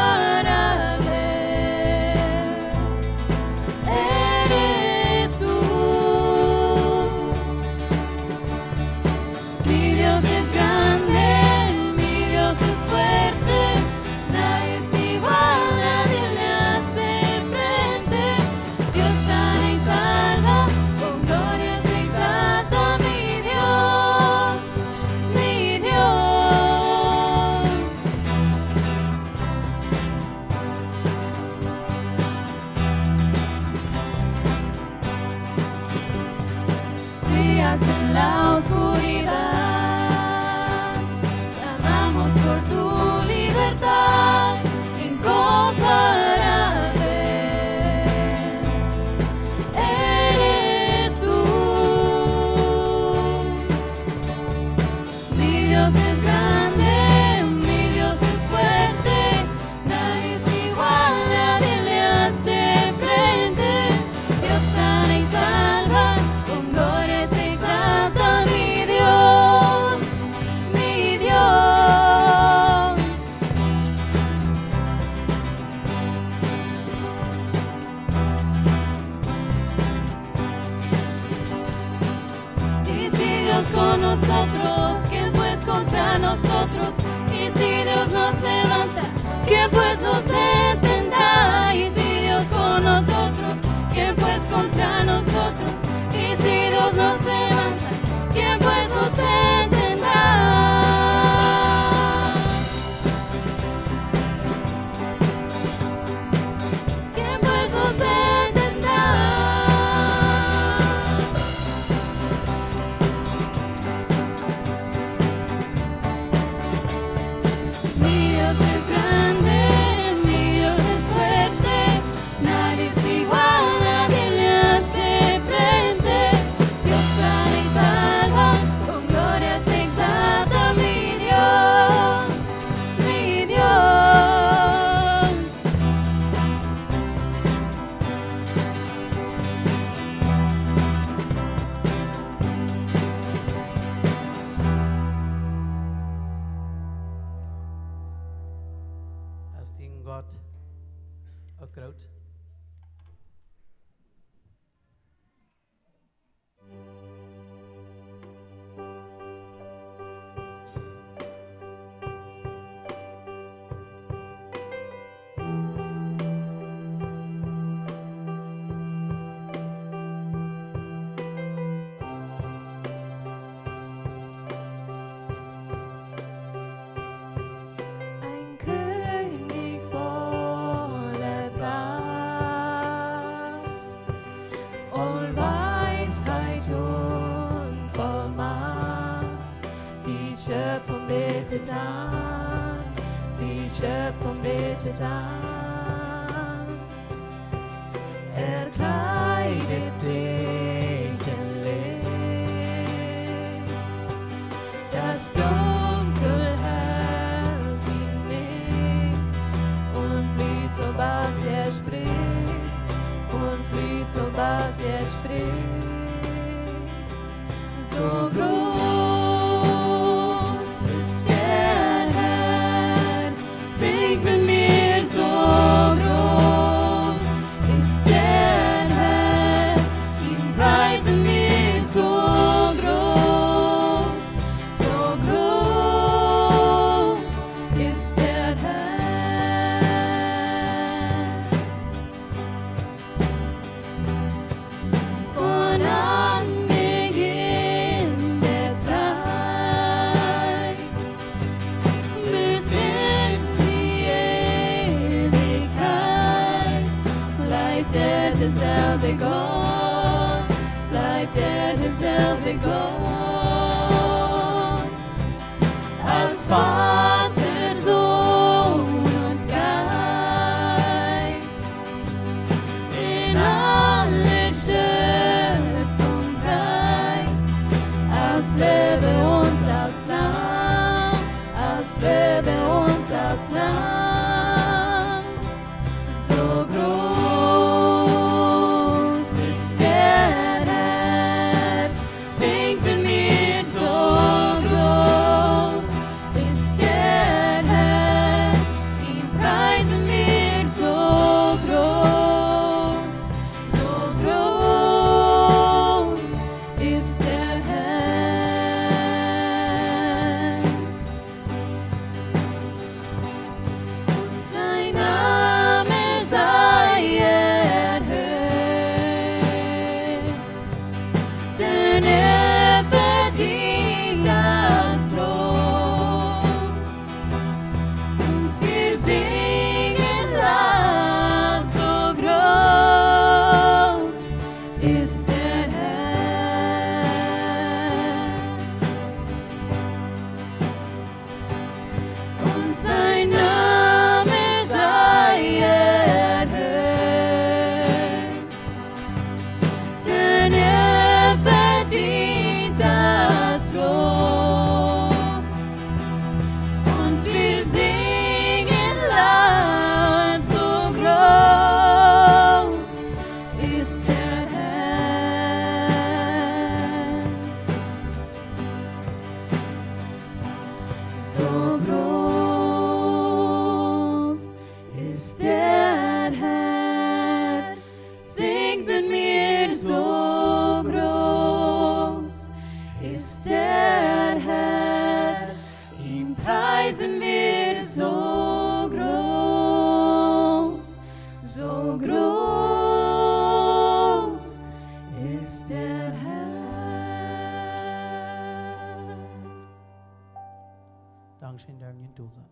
was tegen God ook groot. Ein König voller Pracht, voll Weisheit und voll Macht. Die Schöpfung betet an, die Schöpfung betet an. Er kleidet sich in Licht, das Dunkel hält ihn nicht und flieht, sobald er spricht, und flieht, sobald er spricht. So groß ist der Herr, singt mit mir, so groß ist der Herr, ihn preisen wir, so groß ist der Herr. Von Anbeginn der Zeit bis in die Ewigkeit bleibt er derselbe Gott, bleibt er derselbe Gott. Als Vater, Sohn und Geist, den alle Schöpfung preist, als Löwe und als Lamm, als Löwe und als Lamm. So groß ist der Herr, singt mit mir, so groß ist der Herr, ihn preisen wir, so groß ist der Herr. Sein Name sei erhöht, denn er verdient das Lob. Und wir singen laut, so groß ist der Herr. Und sein Name sei erhöht, denn er verdient das Lob. Und wir singen laut, so groß ist der Herr. So groß ist der Herr, singt mit mir, so groß ist der Herr, ihn preisen wir, so groß ist der Herr. Dankeschön, der nicht du sein.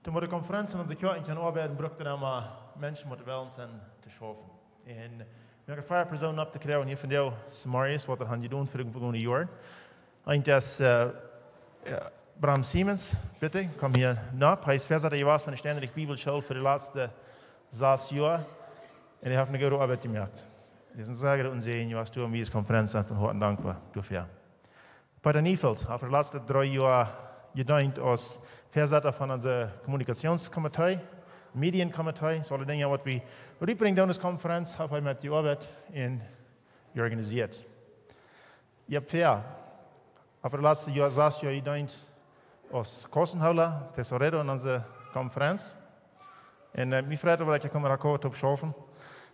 Toen we de conferentie in onze kerk gaan arbeiden, brukten we mensen met willen zijn te schaffen. En we hebben 4 personen op te krijgen hier van jou, Samarius, wat gaan je doen voor de volgende jaar. En dat is Bram Siemens, bitte, komm hier nach. Hij is verder, je was van de ständige Bibelschule voor de laatste 6 jaar. En hij heeft een goede arbeid gemaakt. Wir sind sehr und sehen, was du am Konferenz von heute dankbar dafür. Bei der Niefeld, auf der letzten 3 Jahren, gedient als Vorsitter von unserem Kommunikationskomitee, Medienkomitee, so alle Dinge, was wir rüberbringen in der Konferenz, habe ich mit der Arbeit organisiert. Ich habe fair, auf der letzten Jahr 6 Jahre gedient als Kostenhauler, Tesorero in unserer Konferenz. Und mein Vater wollte ich Rekord schaffen.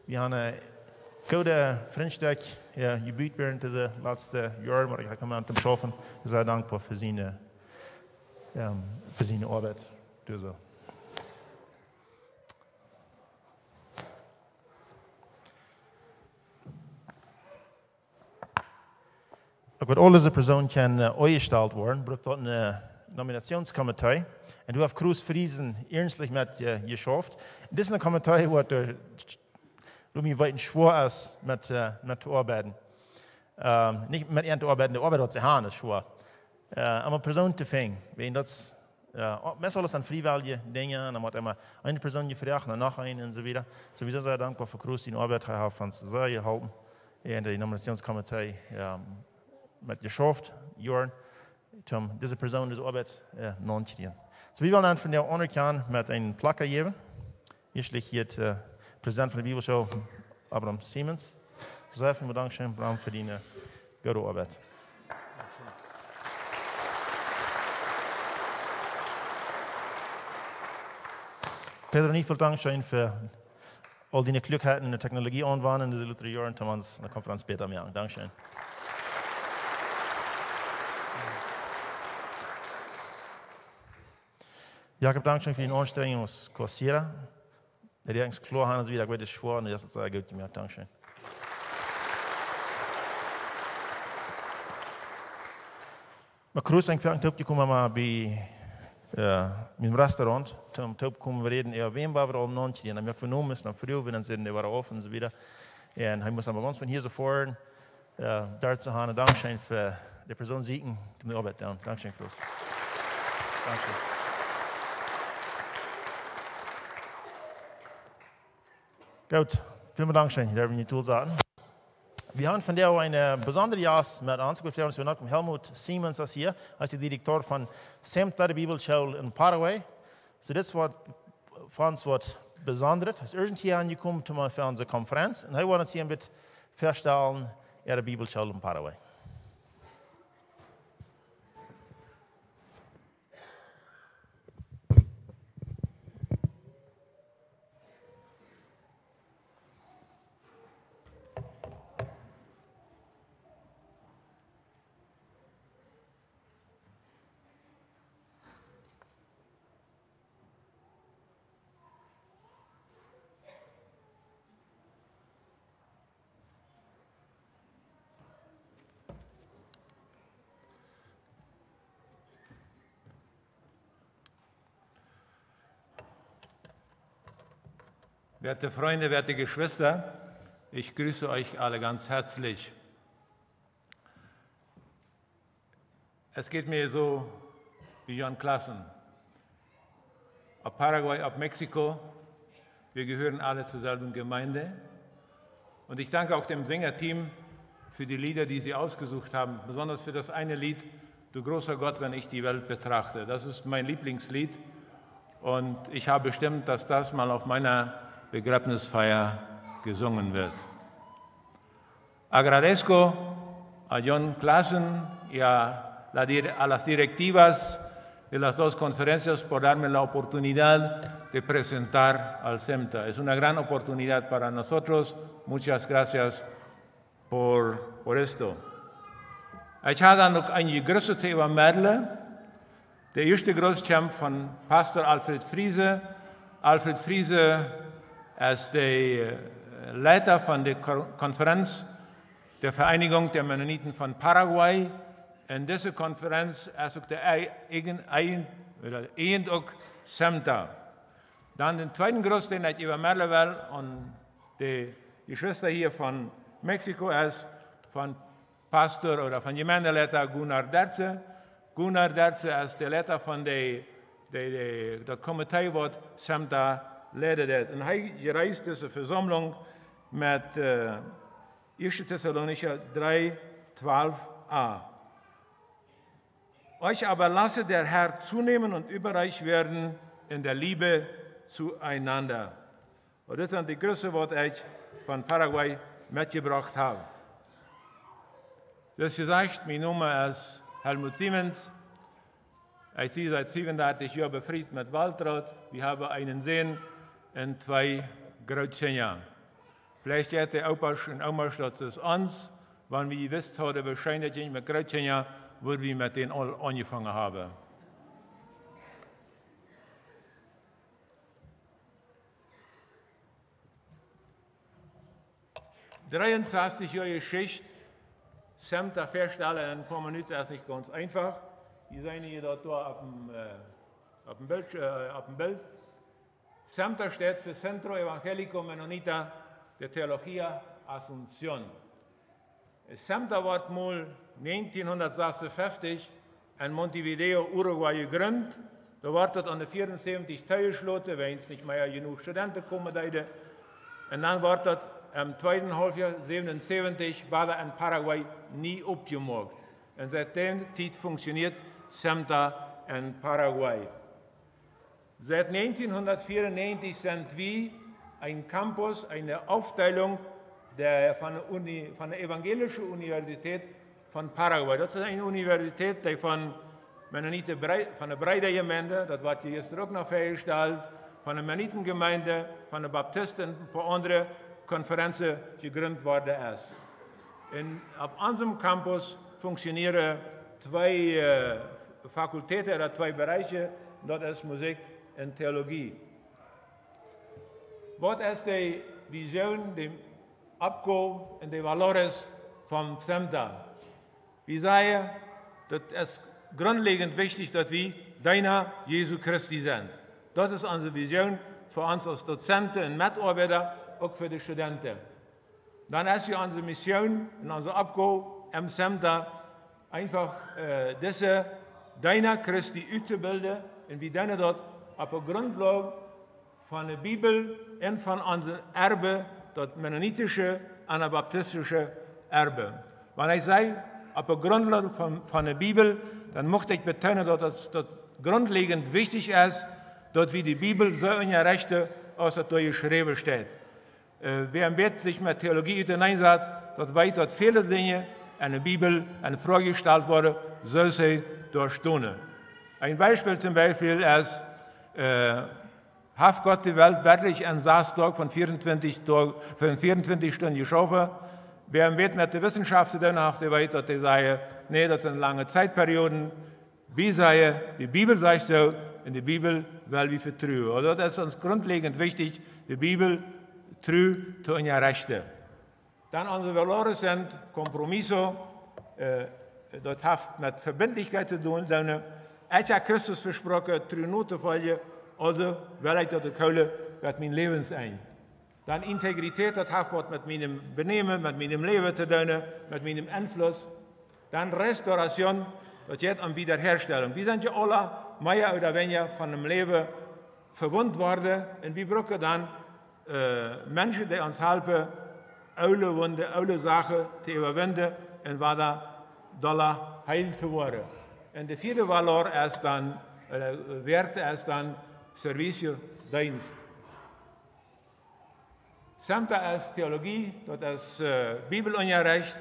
Wir haben ein gute Freundschaft gebaut während dieser letzten Jahre, wo ich komme zu schaffen. Sehr dankbar für seine Arbeit. Also. Auch wenn alle diese Personen eingestellt worden, braucht dort ein Nominationskomitee. Und du hast Cruz Friesen ernstlich mit geschafft. Das ist ein Komitee, wo mir weit schwer ist, mit zu arbeiten. Nicht mit ihr zu arbeiten, die Arbeit hat sich an, ist schwer. Aber Personen zu finden, wenn das, meist alles an freiwillige Dinge, dann hat immer eine Person gefragt, nach einer und so weiter. So wir sind sehr dankbar für Cruz, die Arbeit von sehr geholfen. Und die Nominationskomitee mit geschafft, Jahren, um diese Person diese Arbeit nachzunehmen. So wir wollen dann von der anerkennen mit einem Plakat geben. Hier schlägt hier Präsident von der Bibelschule, Abraham Siemens. Sehr vielen Dank für deine gute Arbeit. Pedro, nicht viel Dankeschön für all deine Klugheiten in der Technologie anwenden in diesen letzten Jahren, um uns eine Konferenz später mehr. Dankeschön. Jakob, Dankeschön für die Anstrengung als Kassierer. Der Jens klar haben sie wieder gut geschworen und das hat sehr gut gemacht. Dankeschön. Maar Cruz en ik heb komen maar bij mijn restaurant. Toen komen we reden eher wem waren we om 19 en dan heb ik vernomen is dan vroeg we dan zitten die waren offen en zo wieder. En hij moest dan bij ons van hier zo voor daar te gaan. Dankeschön voor de persoon zieken die de arbeid doen. Dankeschön Cruz. Dankeschön. Gut, vielen Dank, schön, dass wir hier zusagen. Wir haben von der eine besondere Jahr mit uns gefreut, wir haben Helmut Siemens als hier, als der Direktor von CMM Bibelschule in Paraguay. So das war für uns was Besonderes. Er ist irgendwie angekommen für unsere Konferenz und er wollte uns hier ein bisschen vorstellen, ihre Bibelschule in Paraguay. Werte Freunde, werte Geschwister, ich grüße euch alle ganz herzlich. Es geht mir so wie Jan Klassen. Ob Paraguay, ob Mexiko, wir gehören alle zur selben Gemeinde. Und ich danke auch dem Sängerteam für die Lieder, die sie ausgesucht haben, besonders für das eine Lied, Du großer Gott, wenn ich die Welt betrachte. Das ist mein Lieblingslied und ich habe bestimmt, dass das mal auf meiner Begräbnisfeier gesungen wird. Agradezco a John Klassen y a las directivas de las dos conferencias por darme la oportunidad de presentar al CEMTA. Es una gran oportunidad para nosotros. Muchas gracias por esto. Ich habe dann noch ein größeres Thema Mädle. Der erste Großchamp von Pastor Alfred Friese. Alfred Friese ist der Leiter von der Konferenz der Vereinigung der Mennoniten von Paraguay. In dieser Konferenz ist auch der auch CEMTA. Dann den zweiten Großen, den ich über Merle will, und die Schwester hier von Mexiko ist von Pastor oder von Gemeindeleiter Gunnar Derze. Gunnar Derze ist der Leiter von der Komitee, das CEMTA leidet. Und er gereist diese Versammlung mit 1. Thessalonicher 3, 12a. Euch aber lasse der Herr zunehmen und überreich werden in der Liebe zueinander. Und das sind die größten Worte, die ich von Paraguay mitgebracht habe. Das gesagt, mein Name ist Helmut Siemens. Ich bin seit 35 Jahren befreundet mit Waltraud. Wir haben einen Sohn und 2 Großkinder. Vielleicht hat der Opa und Oma das ist uns, wenn wir gewusst haben, wahrscheinlich mit Großkindern, wo wir mit denen all angefangen haben. Die 63 Jahre Geschichte, samt der Feststelle in ein paar Minuten, ist nicht ganz einfach. Wir sehen hier dort auf dem Bild. SEMTA steht für Centro Evangelico Mennonita de Teologia Asunción. SEMTA wird mal 1956 in Montevideo, Uruguay gegründet. Da wird das an der 74 teilgeschlossen, wenn es nicht mehr genug Studenten kommen. Und dann wird das im zweiten Halbjahr 77 war er in Paraguay nie abgemacht. Und seitdem funktioniert SEMTA in Paraguay. Seit 1994 sind wir ein Campus, eine Aufteilung von der Evangelischen Universität von Paraguay. Das ist eine Universität, die von der Breiter Gemeinde, das wird gestern auch noch festgestellt, von der Mennonitengemeinde, von der Baptisten und ein paar andere Konferenzen gegründet worden ist. Auf unserem Campus funktionieren 2 Fakultäten oder 2 Bereiche, das ist Musik und Theologie. Was ist die Vision, die Abgabe und die Valores vom SEMTA? Wir sagen, das ist grundlegend wichtig, dass wir Diener Jesu Christi sind. Das ist unsere Vision für uns als Dozenten und Mitarbeiter, auch für die Studenten. Dann ist ja unsere Mission und unsere Abgabe im SEMTA einfach diese Diener Christi auszubilden und wir dann dort auf der Grundlage von der Bibel und von unserem Erbe, das mennonitische und das baptistische Erbe. Wenn ich sage, auf der Grundlage von der Bibel, dann möchte ich betonen, dass das grundlegend wichtig ist, dass wir die Bibel so in der Rechte, als es da geschrieben steht. Wer im Bett sich mit Theologie hineinsetzt, das weiß, dass viele Dinge in der Bibel eine Frage gestellt wurden, soll sie durchstehen. Ein Beispiel zum Beispiel ist, hat Gott die Welt wirklich einen Saßtag von 24 Stunden geschaffen? Wer im Bett mit der Wissenschaft zu tun hat, der weiß, dass die sagen, nee, das sind lange Zeitperioden. Wie sagen, die Bibel sagt so, in der Bibel will wir vertrauen. Also das ist uns grundlegend wichtig, die Bibel treu zu unserer Rechte. Dann unsere Valore sind Kompromisse, das hat mit Verbindlichkeit zu tun. Ich habe Christus versprochen, treu nur zu folgen, also will ich das Kohle mit meinem Lebensein. Dann Integrität, das hat was mit meinem Benehmen, mit meinem Leben zu tun, mit meinem Einfluss. Dann Restauration, das geht um Wiederherstellung. Wir sind ja alle mehr oder weniger von dem Leben verwundet worden und wir brauchen dann Menschen, die uns helfen, alle Wunden, alle Sachen zu überwinden und weiter Dollar heil zu werden. Und der 4. Valor ist dann, Wert ist dann Servicio, Dienst. SEMTA ist Theologie, das ist Bibelunterricht.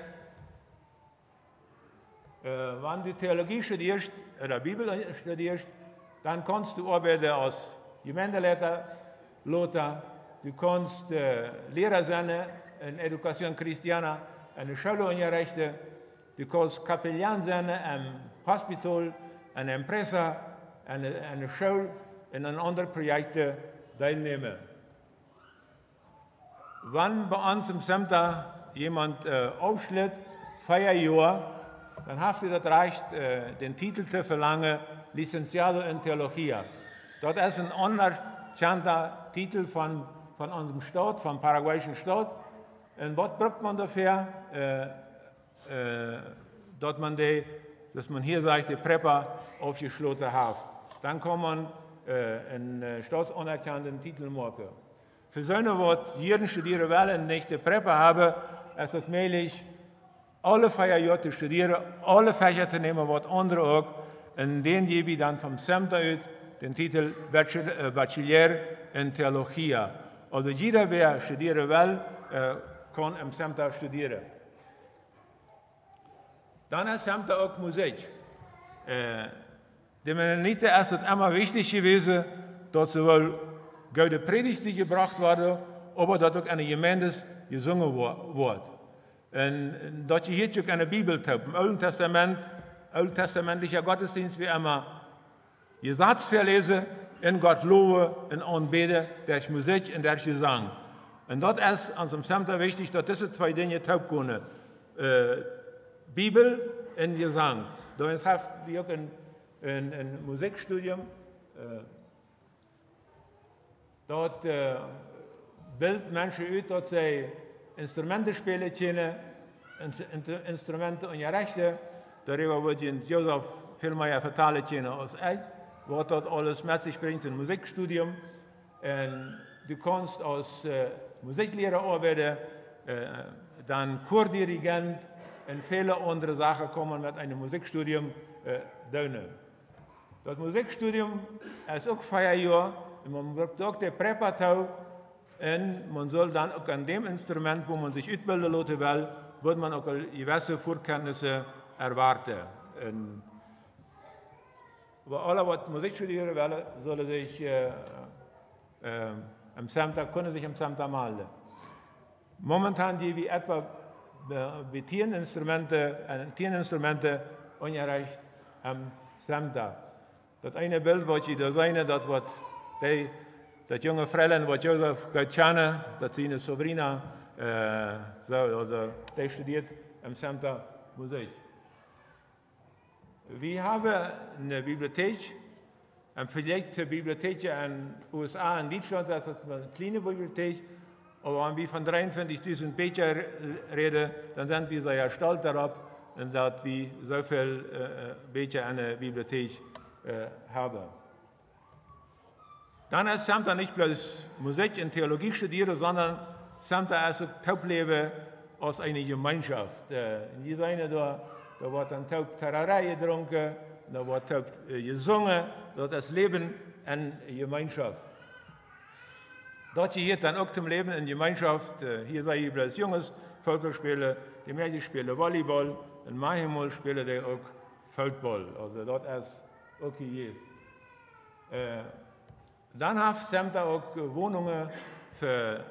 Wenn du Theologie studierst oder Bibel studierst, dann kannst du arbeiten als Gemeindeleiter, Lothar, du kannst Lehrer sein in Education Christiana, eine Schule unterrichten, du kannst Kapellan sein im Hospital, eine Impressa, eine Schule und an anderen Projekten teilnehmen. Wenn bei uns im SEMTA jemand aufschlägt, 4 Jahre, dann hast du das Recht, den Titel zu verlangen, Licenciado in Theologia. Das ist ein anerkannter Titel von unserem Staat, vom paraguayischen Staat. Und was braucht man dafür? Dass man hier sagt, die Prepper aufgeschlossen hat. Dann kann man einen staatsanerkannten Titel machen. Für so eine Wort, jeden studieren will und nicht die Prepper haben, ist es möglich, alle 4 Jahre zu studieren, alle Fächer zu nehmen, was andere auch. Und den gebe ich dann vom Center aus den Titel Bachelor in Theologie. Also jeder, wer studieren will, kann im Center studieren. Dann ist Center auch Musik. Den Mennoniten ist es immer wichtig gewesen, dass sowohl gute Predigten gebracht werden, aber dass auch in der Gemeinde gesungen wird. Und dass je hier auch eine Bibel habt. Im Alten Testament, alttestamentlicher Gottesdienst, wie immer, Gesetz verlesen, in Gott loben, in anbeten, durch Musik und durch Gesang. Und das ist an unserem Center wichtig, dass diese 2 Dinge taub können. Bibel und Gesang. Da haben wir auch ein Musikstudium. Dort bilden Menschen aus, dass sie Instrumente spielen können, Instrumente unterrichten. Darüber wird Josef viel mehr vertalen können als ich, was dort alles mit sich bringt, ein Musikstudium. Und du kannst als Musiklehrer arbeiten, dann Chordirigent und viele andere Sachen kommen mit einem Musikstudium tun. Das Musikstudium ist auch 4 Jahre, und man braucht auch die Präpartau, und man soll dann auch an dem Instrument, wo man sich ausbilden lassen will, wird man auch gewisse Vorkenntnisse erwarten. Und aber alle, die Musik studieren wollen, sollen sich im Center melden. Momentan die wie etwa bei Tieninstrumente unterricht am Center. Das eine Bild, was ich da sehe, das junge Fräulein, was Josef kennen, das ist seine Sobrina, die studiert am Center Musik. Wir haben eine Bibliothek, vielleicht Bibliotheken in den USA und Deutschland, das ist eine kleine Bibliothek, aber wenn wir von 23.000 Büchern reden, dann sind wir sehr stolz darauf, dass wir so viele Bücher in der Bibliothek haben. Dann ist Center nicht bloß Musik und Theologie studieren, sondern Center ist auch Taubleben aus einer Gemeinschaft. In dieser eine da wird dann Taubterrei getrunken, da wird Taub gesungen, das ist Leben in Gemeinschaft. Dort gehört dann auch zum Leben in Gemeinschaft. Hier sei ich bloß Jungs, Fußball spielen, die Mädchen spielen Volleyball, und manchmal spielen die auch Football. Also dort ist auch hier. Dann hat Center auch Wohnungen für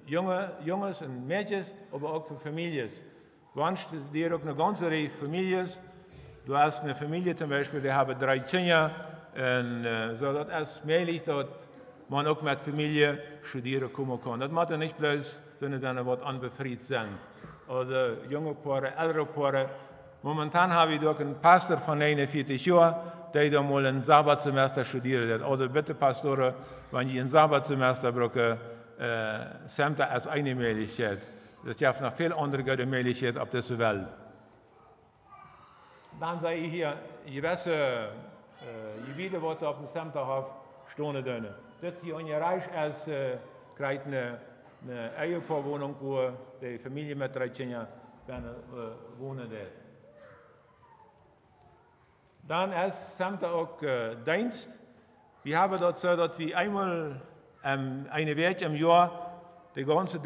Jungs und Mädchen, aber auch für Familien. Wir studieren auch eine ganze Reihe Familien. Du hast eine Familie zum Beispiel, die haben 3 Kinder. Und so das ist möglich, dass man auch mit Familie studieren kommen kann. Das macht ja nicht bloß, sondern was unbefriedigt sind. Also junge Paare, ältere Paare. Momentan habe ich doch einen Pastor von 41 Jahren, der da mal ein Sabbatsemester studiert hat. Also bitte Pastoren, wenn ihr ein Sabbatsemester brauchen, Center als eine Möglichkeit. Es gibt noch viele andere gute Möglichkeiten auf dieser Welt. Dann sehe ich hier gewisse Gebiete, die auf dem Center haben, stehen drin. Das hier unser Reich ist, kriegt eine Ehepaarwohnung, wo die Familie mit 3 Kindern wohnen wird. Dann ist Center auch Dienst. Wir haben dort so, dass wir einmal eine Woche im Jahr die ganze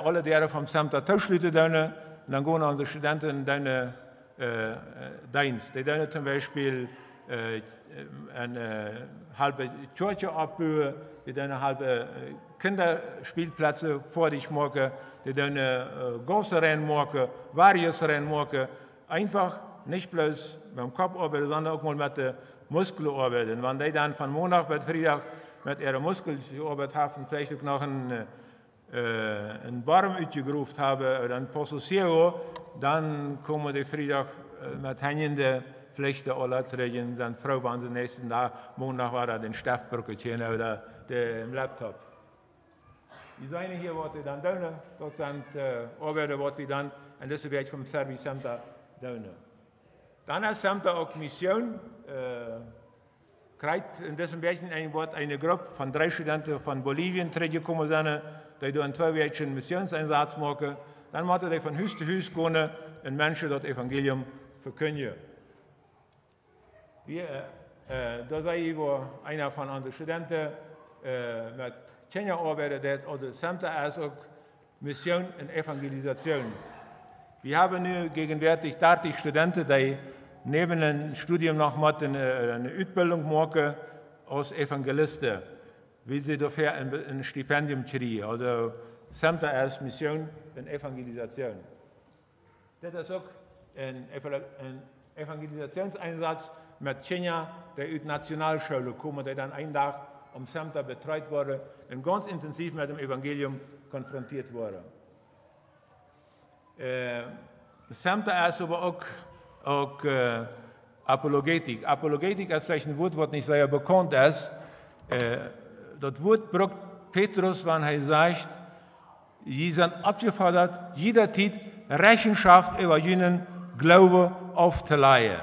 alle derer vom Center zuschließen können. Und dann gehen unsere Studenten in Dienst. Die können zum Beispiel eine halbe Kirche abbauen, die können halbe Kinderspielplätze vor dich machen, die können Gassenrennen machen, Variusrennen machen. Einfach nicht bloß mit dem Kopf arbeiten, sondern auch mal mit den Muskeln arbeiten. Wenn die dann von Montag bis Freitag mit ihren Muskeln gearbeitet haben, vielleicht auch noch einen Baum ausgerufen haben oder ein Possessio, dann kommen die Freitag mit hängenden Flechten alle trägen, dann Frau waren sie nächsten Tag, Montag war den Stiftbrückchen oder den Laptop. Die seine hier, was wir dann tun, dort sind Arbeiter, was wir dann, und das wird vom Service Center tun. Dann ist Center auch Mission, kriegt in diesem Märchen eine Gruppe von 3 Studenten von Bolivien gekommen sind, die in 2 Wochen Missionseinsatz machen. dann musste die von Haus zu Haus gehen und Menschen das Evangelium verkündigen. Da sei ich, wo einer von unseren Studenten mit Kindern arbeitet, oder Center ist auch Mission und Evangelisation. Wir haben nun gegenwärtig 30 Studenten, die neben dem Studium noch mal eine Ausbildung machen als Evangelisten, wie sie dafür ein Stipendium kriegen. Oder Center ist Mission und Evangelisation. Das ist auch ein Evangelisationseinsatz mit Kindern, die aus der Nationalschule kommen, die dann einen Tag am Center betreut wurden und ganz intensiv mit dem Evangelium konfrontiert wurden. Center ist aber auch Apologetik. Apologetik ist vielleicht ein Wort, das nicht sehr bekannt ist. Das Wort braucht Petrus, wenn er sagt, sie sind abgefordert, jederzeit Rechenschaft über ihren Glauben aufzuleihen.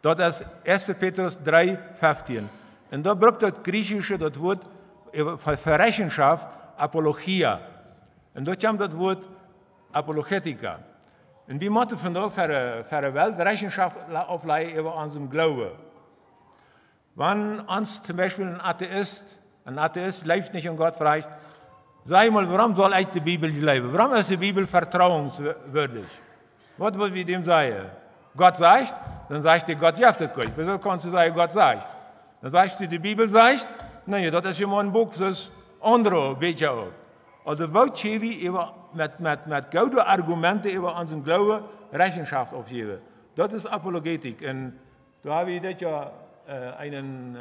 Das ist 1. Petrus 3,15. Und da braucht das Griechische das Wort für Rechenschaft Apologia. Und da kommt das Wort Apologetika. Und wir müssen von da für die Welt Rechenschaft aufleihen über unseren Glauben. Wenn uns zum Beispiel ein Atheist lebt nicht und Gott fragt, sag mal, warum soll ich die Bibel leben? Warum ist die Bibel vertrauenswürdig? Was will wir dem sagen? Gott sagt, dann sagst du, Gott sagt es nicht. Wieso kannst du sagen, Gott sagt? Dann sagst du, die Bibel sagt, nein, das ist ja mal ein Buch, das ist andere, weet je auch. Also, wo können wir mit guten Argumenten über unseren Glauben Rechenschaft aufgeben? Das ist Apologetik. Und da habe ich das ja einen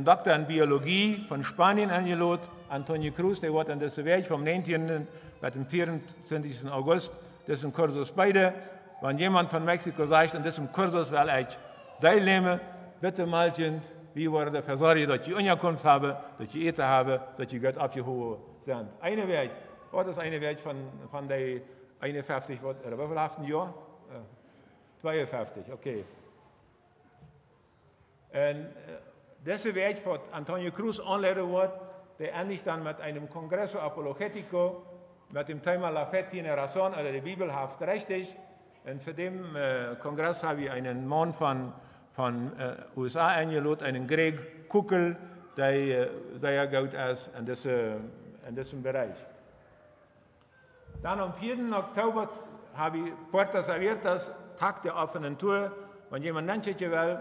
Doktor in Biologie von Spanien eingeladen, Antonio Cruz, der wird an diesem Weg vom 19. bis dem 24. August, das ist ein Kursus beide. Wenn jemand von Mexiko sagt, an diesem Kursus will ich teilnehmen, bitte malchen, wie wurde versorgt, dass ich Unterkunft habe, dass ich Eten habe, dass ich Gott abgehoben sind. Eine Weg, das ist eine Weg von der 51, oder wie viel hast du ein Jahr? 52, okay. Und dieser Weg, von Antonio Cruz anleiten wird, der endet dann mit einem Congresso Apologetico mit dem Thema La Fe tiene razón, oder die Bibel haft richtig. Und für den Kongress habe ich einen Mann von USA eingeladen, einen Greg Kuckel, der sehr gut ist in diesem Bereich. Dann am 4. Oktober habe ich Puertas Abiertas, Tag der offenen Tür. Wenn jemand nennt will,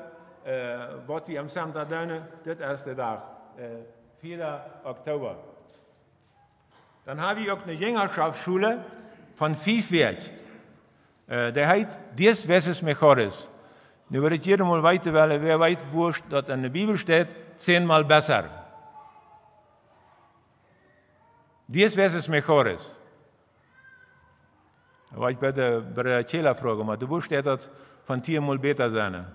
was wir am Center tun, das ist der Tag, 4. Oktober. Dann habe ich auch eine Jüngerschaftsschule von 5 Jahren. Der heißt 10 veces mejores. Nu würde ich jedem mal weiter wählen, wer weiß, wo das in der Bibel steht, 10-mal besser. 10 veces mejores. Da war ich bei der Kehler fragen, aber wo steht das von 10-mal besser sein?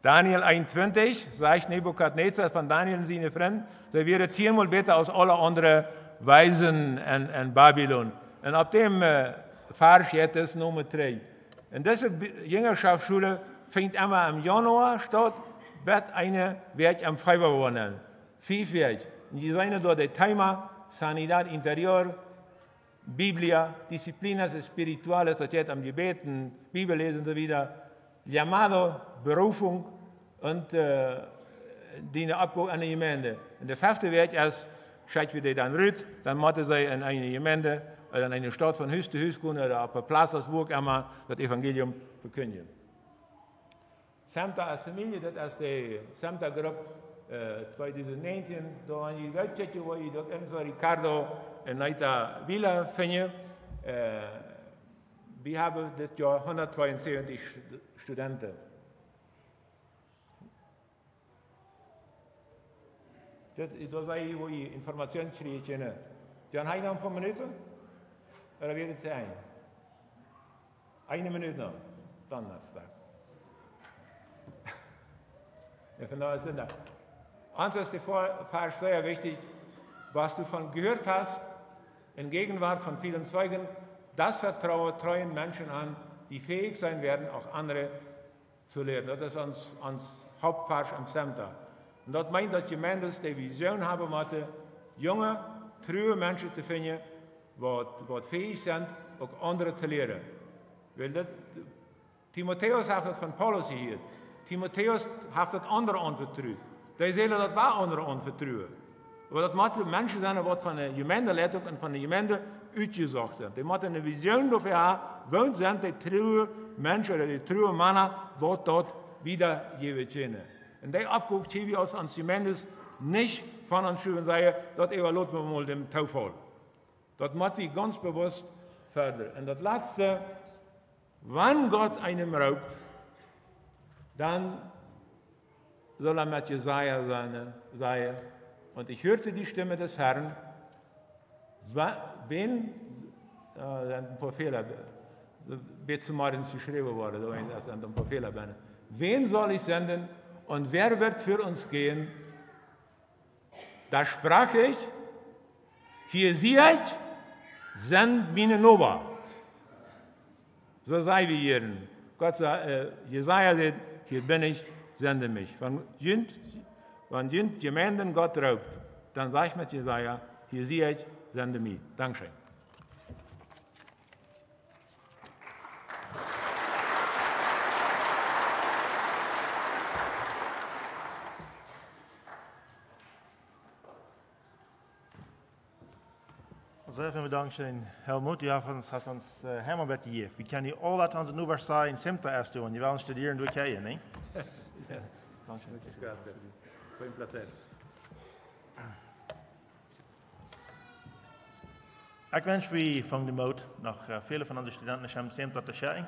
Daniel 21, sagt Nebukadnezar von Daniel und seine Freunde, sie wäre 10-mal besser als alle anderen Weisen in Babylon. Und ab dem Vers jetzt ist Nummer 3. Und diese Jüngerschaftsschule fängt immer im Januar statt, wird eine Werk am Februar. 5 Werk. Und die sind dort der Thema, Sanidad Interior, Biblia, Disciplinas Espirituales, das steht am Gebeten, Bibellesen und so wieder, Llamado, Berufung und die Abgabe an die Gemeinde. Und der 5. Werk ist, schaut wie die dann rührt, dann müssen sie in eine Gemeinde oder in eine Stadt von Haus zu Haus gehen oder auf der Platz, wo auch immer, das Evangelium verkündigen. Samta als Familie, das ist die Samta-Gruppe 2019, da an die Weltkirche, wo ich dort so Ricardo und Naita Villa finde. Wir haben das Jahr 172 Studenten. Da sei ich, wo ich Informationen kriege. Jan, habe ich noch ein paar Minuten? Oder wird es ein? Eine Minute noch. Donnerstag. Ja, von daher sind da. Uns ist die Vers sehr wichtig, was du von gehört hast, in Gegenwart von vielen Zeugen, das vertraue treuen Menschen an, die fähig sein werden, auch andere zu lehren. Das ist uns Hauptvers am Center. En dat meint dat gemeentes die visioen hebben moeten, jonge, trouwe mensen te vinden, wat fähig zijn, ook anderen te leren. Timotheus heeft het van Paulus hier. Timotheus heeft het anderen anvertrouwd. Die zeggen dat wij anderen anvertrouwen. Maar dat moeten mensen zijn die van de gemeente leiden en van de gemeente uitgezocht zijn. Die moeten een visioen daarvoor hebben, woont zijn die trouwe mensen, die trouwe mannen, wat dat wiedergeven kunnen. En die opgave geven we als gemeentes nicht von uns und sagen, dat laten we mal dem Taufall. Dat moet we ganz bewusst verder. En dat laatste, wann Gott einem raubt, dann soll mit Jesaja sagen, und ich hörte die Stimme des Herrn, wen, ein paar Fehler, bitte mal ins geschrieben worden, da sind ein paar Fehler bei. Wen soll ich senden und wer wird für uns gehen? Da sprach ich, hier sehe ich, send meine Nova. So sei wie hier. Gott sagt, Jesaja sagt, hier bin ich, sende mich. Wenn jemand Gemeinden Gott raubt, dann sage ich mit Jesaja, hier sehe ich, sende mich. Dankeschön. Also even bedankt zijn, Helmut. Du hast uns helemaal met je. We kunnen all dat onze nu zijn in Simta erst doen. Je wil studeren door je, nee? Ja, dank je. Grazie. Fue un placer. Ik wens we van de moed nog vele van onze studenten in Simta te zijn.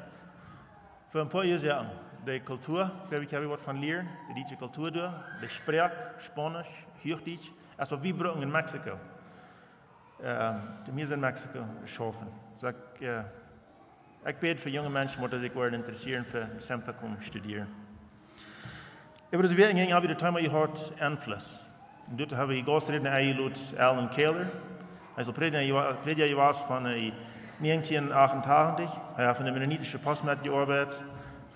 Voor een paar jaar de cultuur, glaube ich, habe ich was von leren. De deutsche Kultur door, de Sprach, Spanisch, Hochdeutsch. Das was wir brauchen in Mexiko. Wir sind in Mexiko geschaffen. So ich bete für junge Menschen, die sich interessieren für Semta kommen studieren. Über das Werken habe ich das Thema gehört, Einfluss. Und dort habe ich Gastredner eingeladen, Kehler. Also Prediger war von 1988. Er hat für den mennonitischen Post mitgearbeitet.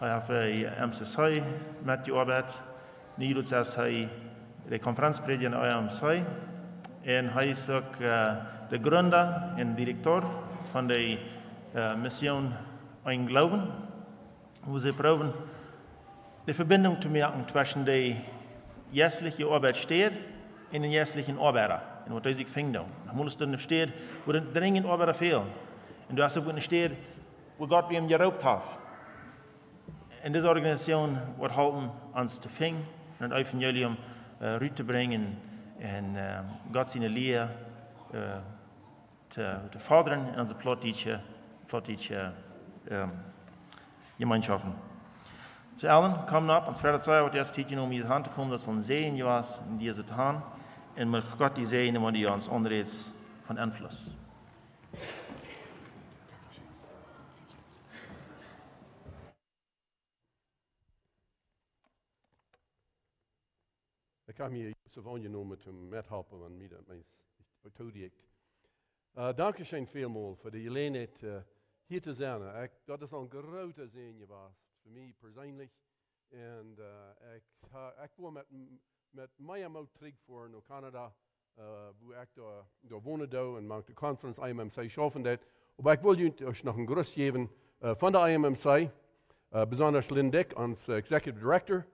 Er hat für die MCC mitgearbeitet. Jetzt ist er der Konferenzprediger in MCC. Und er ist auch der Gründer und Direktor von der Mission Ein Glauben, wo sie probieren, die Verbindung zu machen zwischen der jährlichen Arbeit steht und den jährlichen Arbeiter. Und was sich findet. Manchmal ist es steht, wo dringend Arbeiter fehlen. Und du hast auch eine Stadt, wo Gott ihm geraubt hat. Und diese Organisation wird halten, uns zu finden und ein Evangelium rüberzubringen und Gott seine Lehre zu fördern in unsere plottische Gemeinschaften. So, allen kommen ab, und zweiter Zeit wird erst Titel um diese Hand zu kommen, dass uns sehen, was in diese Hand, und mit Gott die sehen, die uns anredet von Einfluss. Ik heb hier Jozef aangenomen om met helpen aan mij dat mijn toedicht. Dankeschön vielmals voor de gelegenheid hier te zijn. Dat is een grote zegen geweest voor mij persoonlijk. En ik wil met mij moed terug voor naar Canada, waar ik daar woonde en maak de conference IMMC schaffen dat. Maar ik wil jullie nog een groet geven van de IMMC, besonders Lindeck, ons executive director.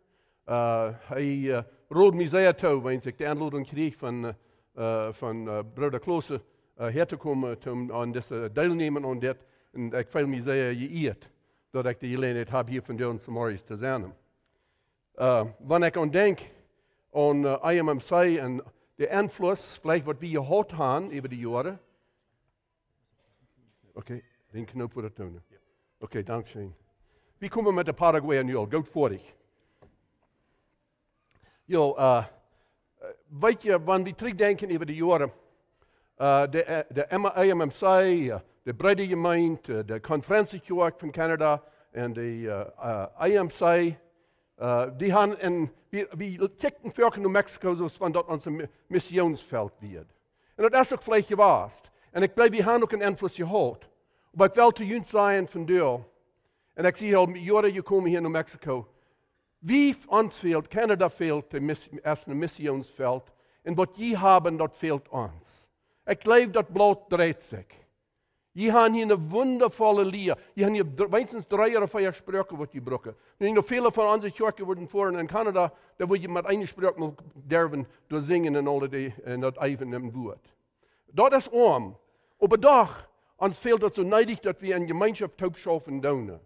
Hij rolde mij zeer toe, wanneer ik de aanleiding kreeg van broeder Klose hier te komen om aan deze deelnemen aan dit. En ik voel me zeer geëerd dat ik de gelegenheid heb hier vandaag vanmorgen te zijn. Wanneer ik aan denk aan IMMC en de Einfluss, vielleicht wat we gehad hebben over de jaren. Oké, den knop voor het doen. Oké, dankzij. We komen met de Paraguay nu al, goed voor ik. Weet je, wanneer we terugdenken over de jaren, de IMMC, de brede gemeente, de conferentiekerk van Canada en de IMC, die hebben we kijken vaak naar Mexico zoals van dat onze missionsveld wordt. En dat is ook vielleicht geweest. En ik blijf, we hebben ook een invloed gehad. Maar ik wil te junt zijn van deel. En ik zie al jaren gekomen hier naar Mexico. Wie uns fehlt, Kanada fehlt, erst ein Missionsfeld. Und was die haben, das fehlt uns. Ich glaube, das Blut dreht sich. Die haben hier eine wundervolle Lehre. Die haben hier wenigstens 3 oder 4 Sprachen, die brauchen. Und noch viele von unseren Kirchen wurden vorhin in Kanada, da wo je mit einer Sprache noch derven, durch singen und alle die, und das Eiven im Wort. Das ist arm. Aber doch, uns fehlt es so neidig, dass wir eine Gemeinschaft schaffen dürfen.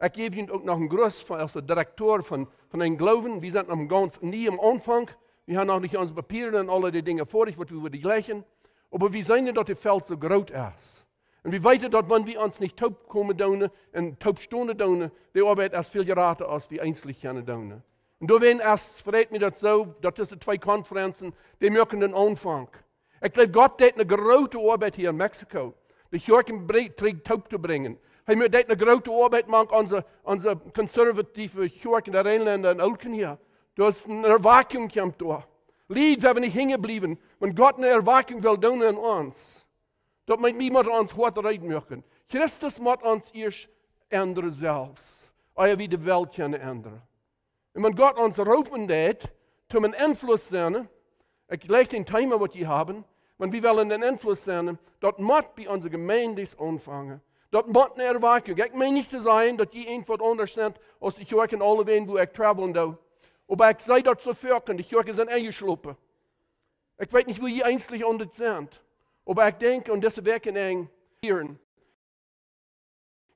Ich gebe Ihnen auch noch einen Gruß als der Direktor von einem Glauben. Wir sind noch ganz nie am Anfang. Wir haben noch nicht unsere Papiere und alle die Dinge vor, was wir die gleichen. Aber wir sehen, dass das Feld so groß ist. Und wir wissen, dass wenn wir uns nicht taub kommen tun und taub stunden tun, die Arbeit erst viel geraten als wir einzeln können tun. Und da werden erst, verrät mir das so, das sind 2 Konferenzen, die möchten den Anfang. Ich glaube, Gott hat eine große Arbeit hier in Mexiko, die Kirchen taub zu bringen. Hij moet eine große Arbeit machen, unsere konservative Kirchen der Rheinländer und Olken hier. Da ist eine Erweckung kommt da. Lied, wir nicht hängen geblieben. Wenn Gott eine Erweckung will tun in uns, das meint niemand uns hart reden möchten. Christus muss uns erst ändern selbst, oder wie die Welt kann ändern. Und wenn Gott uns rufen hat, zum einen Einfluss sein, ich gleich den Thema, was wir haben, wenn wir wollen einen Einfluss sein, das muss bei unserer Gemeinde anfangen. Dat moet eine Erweckung. Ich meine nicht zu sein, dass die einfach anders sind, als die Kirchen alle wen, wo ich traveln da. Aber ich sei dort zu führen, die Kirchen sind eingeschlossen. Ich weiß nicht, wo die einzeln anders sind. Aber ich denke, und das werden eng hören.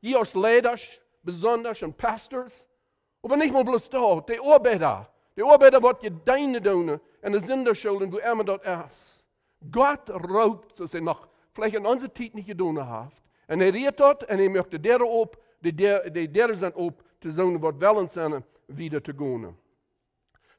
Die als Leiter, besonders und Pastors, aber nicht mal bloß da, die Arbeiter, was je deine tun, und die Sinderschulden, wo immer dort ist. Gott raubt, was er noch vielleicht in unserer Zeit nicht getan hat. En hij redt dat en hij möchte derde op, die derde zijn op, te zonen wat wel zijn, wieder te gaan.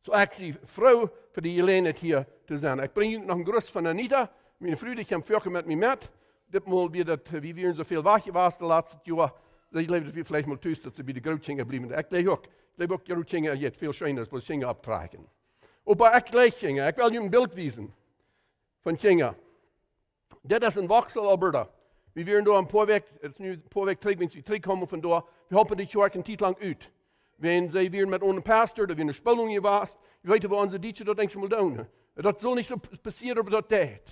So ik zie vrouw voor die gelegenheid hier te zijn. Ik breng nog een groet van Anita. Mijn vrouw die kwam vorige met mij met. Ditmaal weer dat, wie wir zoveel wagen was de laatste jaar. Ik leef dat we vielleicht mal thuis, dat ze bij de grootchingen blijven. Ik leef ook grootchingen, je veel schijner, als we chingen optragen. Maar ik leef chingen. Ik wil je een beeld wijzen van chingen. Dit is een Waxel, Alberta. Wir werden da ein paar Weg, jetzt ein paar Weg zurück, wenn sie zurückkommen von da, wir hoffen die Kirche Zeit lang ut. Wenn sie wieder mit einem Pastor, da wir eine Spannung hier warst, wir wissen, wo unsere Dienste dort denkst du mal tun. Das soll nicht so passieren, aber das tät.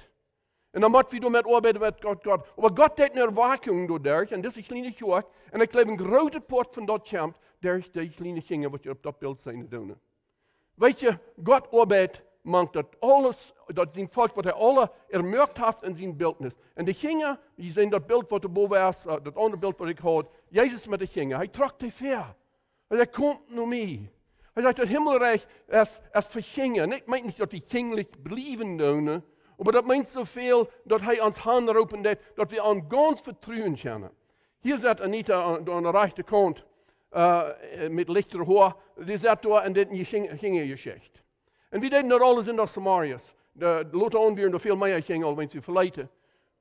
Und dann muss wir mit arbeiten mit Gott. Aber Gott hat eine Erweckung dadurch, und das ist kleine Kirche, und ich glaube, ein großer Part von dort kommt, durch die kleine Dinge, was ihr auf das Bild sehen tun. Weißt du, Gott arbeitet, macht das alles, das sind Volk, was alle ermögt hat in sein Bildnis. Und die Kinder, die sehen das Bild, was da boven ist, das andere Bild, was ich habe, Jesus mit den Kindern, er tragt die fair. Er kommt nur mir. Er sagt, das Himmelreich ist für Kinder. Ich meine nicht, dass wir kindlich bleiben tun, aber das meint so viel, dass er uns Hand rufen hat, dass wir an ganz vertrauen können. Hier sagt Anita an der rechten Kant, mit lichter Haar, die sagt da in der Kindergeschichte. En wie deden dat alles in de Samariërs? De lotte onweer nog veel meer ging al, wenn ze verleiden.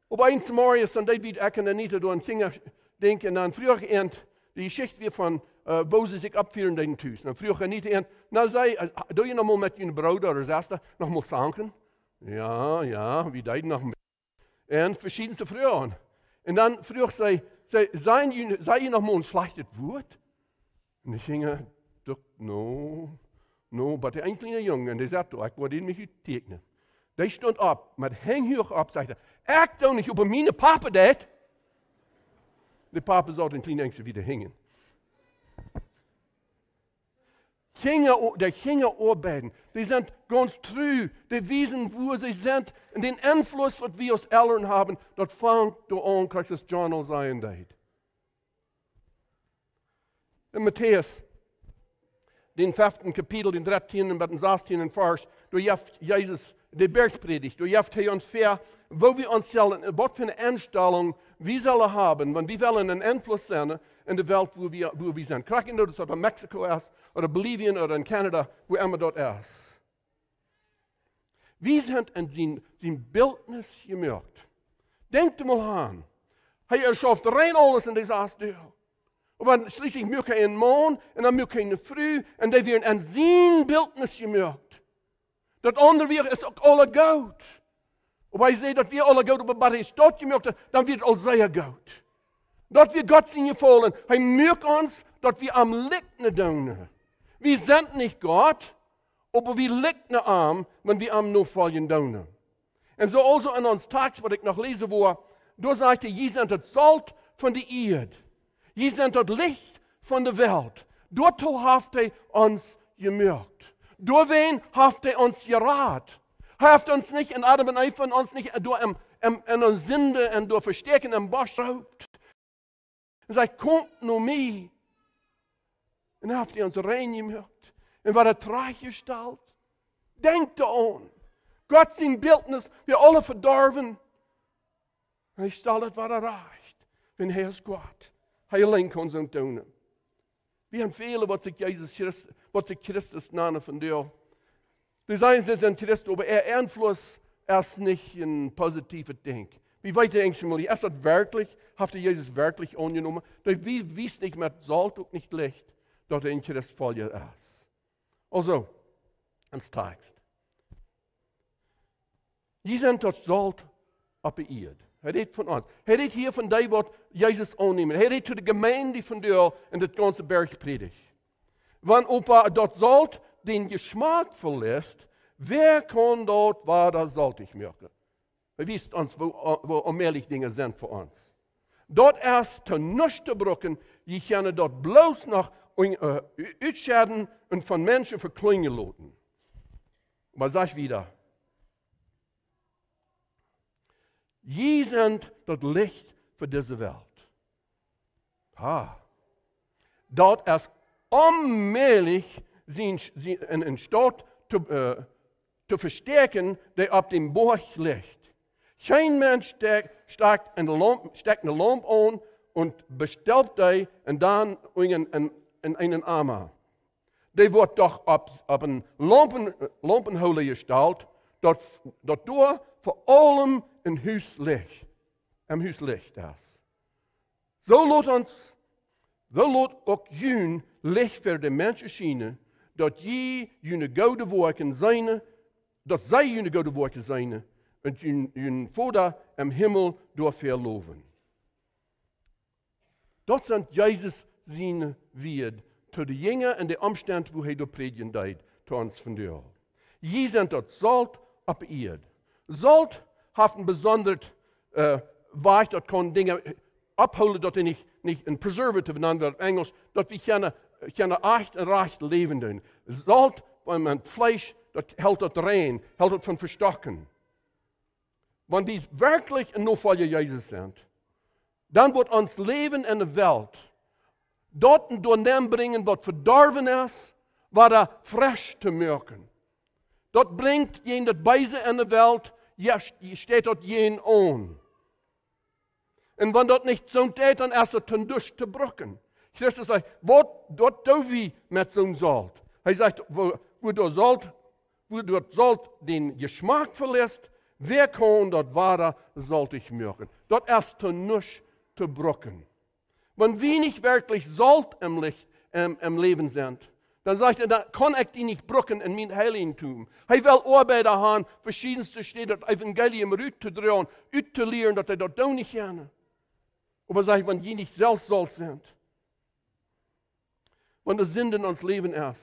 Op een Samariërs, dan deed wie ik en niet door een kinder denken. En dan vroeg eind, de geschichte weer van, wo ze zich opvieren den thuis. Dan vroeg niet eind, nou zei, doe je nog mal met je broer of zuster nog mal zanken? Ja, wie deden nog meer. En verschiedenste vragen. En dan vroeg zij, zei je nog mal een slechtes woord? En die gingen, no, maar de een kleine jongen, die zei, ik word in mij tekenen. Die stond op, met henghoog op, zei ik doe niet op mijn papa dat. De papa zou den kleinen engste wieder hängen. Die gingen arbeiten, die sind ganz treu, die wissen, wo sie sind. Und den Einfluss, was wir als Eltern haben, das fängt da an, als es John al sein deed. In Matthäus, den 5. Kapitel, den 13. und den 16. Vers, da jeft Jesus die Bergpredigt, da jeft er uns fair, wo wir uns sollen, was für eine Einstellung wir sollen haben, wenn wir wollen einen Einfluss sein in der Welt, wo wir sind. Kraken, das in Mexiko ist, oder Bolivien, oder in Kanada, wo immer dort ist. Wir sind in sein Bildnis gemacht. Denkt mal an, er erschafft rein alles in dieser Astel. Aber schließlich möchte er einen Mann und dann möchte er eine Frau und die werden an sein Bildnis gemacht. Das andere ist auch alle gut. Aber ich sehe, dass wir alle gut, aber bei dort gemacht haben, dann wird alles sehr gut. Dort wird Gott sein gefallen. Er möchte uns, dass wir am Licht tun. Wir sind nicht Gott, aber wir liegen arm, wenn wir am nur folgen daunen. Und so also in uns Text, was ich noch lese, wo da sagte, ihr seid das Salz von der Erde. Ihr seid das Licht von der Welt. Dort habt ihr uns gemerkt. Durch wen habt ihr uns gerat? Habt uns nicht in Adam und Eva uns nicht durch in uns Sünde und durch Verstecken im Bosch raubt. Und sagt, kommt nur mir. Und dann habt ihr uns rein gemerkt. Und war der Tracht gestellt. Denkt daran. Gott sein Bildnis, wir alle verdorben. Und ich stelle das, was reicht. Wenn er ist Gott. Er allein kann es tun. Wir haben viele, was sich Christus nennen von dir. Die sagen, sie sind Christus, aber Einfluss ist nicht ein positives Ding. Wie weit denkst du mal, ist das wirklich, hat Jesus wirklich angenommen? Wie wisst nicht mit Salz und nicht Licht, dass er in Christus voll ist. Also, ans Text. Sie sind das Salz auf der Erde. Er redet von uns. Er redet hier von dem, was Jesus annehmen. Er redet zu der Gemeinde von dir in das ganze Bergpredigt. Wenn Opa dort Salz den Geschmack verlässt, wer kann dort weiter salzig merken? Wir wissen uns, wo allmählich Dinge sind für uns. Dort erst zu nichts zu brücken, die können dort bloß noch ausscheiden und von Menschen verklingen lassen. Aber sag ich wieder, Sie sind das Licht für diese Welt. Dort ist allmählich in Stadt zu verstärken, der auf dem Berg liegt. Kein Mensch steckt eine Lampe an und bestellt die und dann in einen Arm. Die wird doch auf einen Lampenholer gestellt, dort vor allem im Hauslicht ist. So lässt auch jün Licht für die Menschen schienen, dass sie jene gute Werke seine, dass sie jene gute Werke seine und jün Vater im Himmel durchverloben. Das sind Jesus seine Wert zu den Jüngern und den Umständen, wo er predigen deed, zu uns von dir. Sie sind das Salz auf der Erde. Salz hat ein besonderes Weich, das kann Dinge abholen, dass nicht ein Preservative genannt wird, auf Englisch, dass wir keine echt und recht leben tun. Salz, wenn man Fleisch, das hält das rein, hält das von Verstocken. Wenn wir wirklich ein Nachfolger Jesus sind, dann wird uns Leben in der Welt dort und durch dem bringen, was verdorben ist, was frisch zu merken. Dort bringt jen das Beise in der Welt, steht dort jen an. Und wenn dort nicht so steht, dann ist es durch zu brücken. Christus sagt, was dort tun wir mit so einem Salz? Er sagt, wo dort Salz den Geschmack verlässt, wer kann dort weiter salzig merken? Dort ist nichts zu brücken. Wenn wir nicht wirklich Salz im Leben sind, dann sagt er, dann kann ich die nicht brücken in mein Heiligtum. Er will Arbeiter haben, verschiedenste Städte, das Evangelium rauszudrehen, auszulehren, dass er dort auch nicht gerne. Aber sagt er, wenn die nicht selbst Salz sind, wenn das Sinn in uns Leben ist,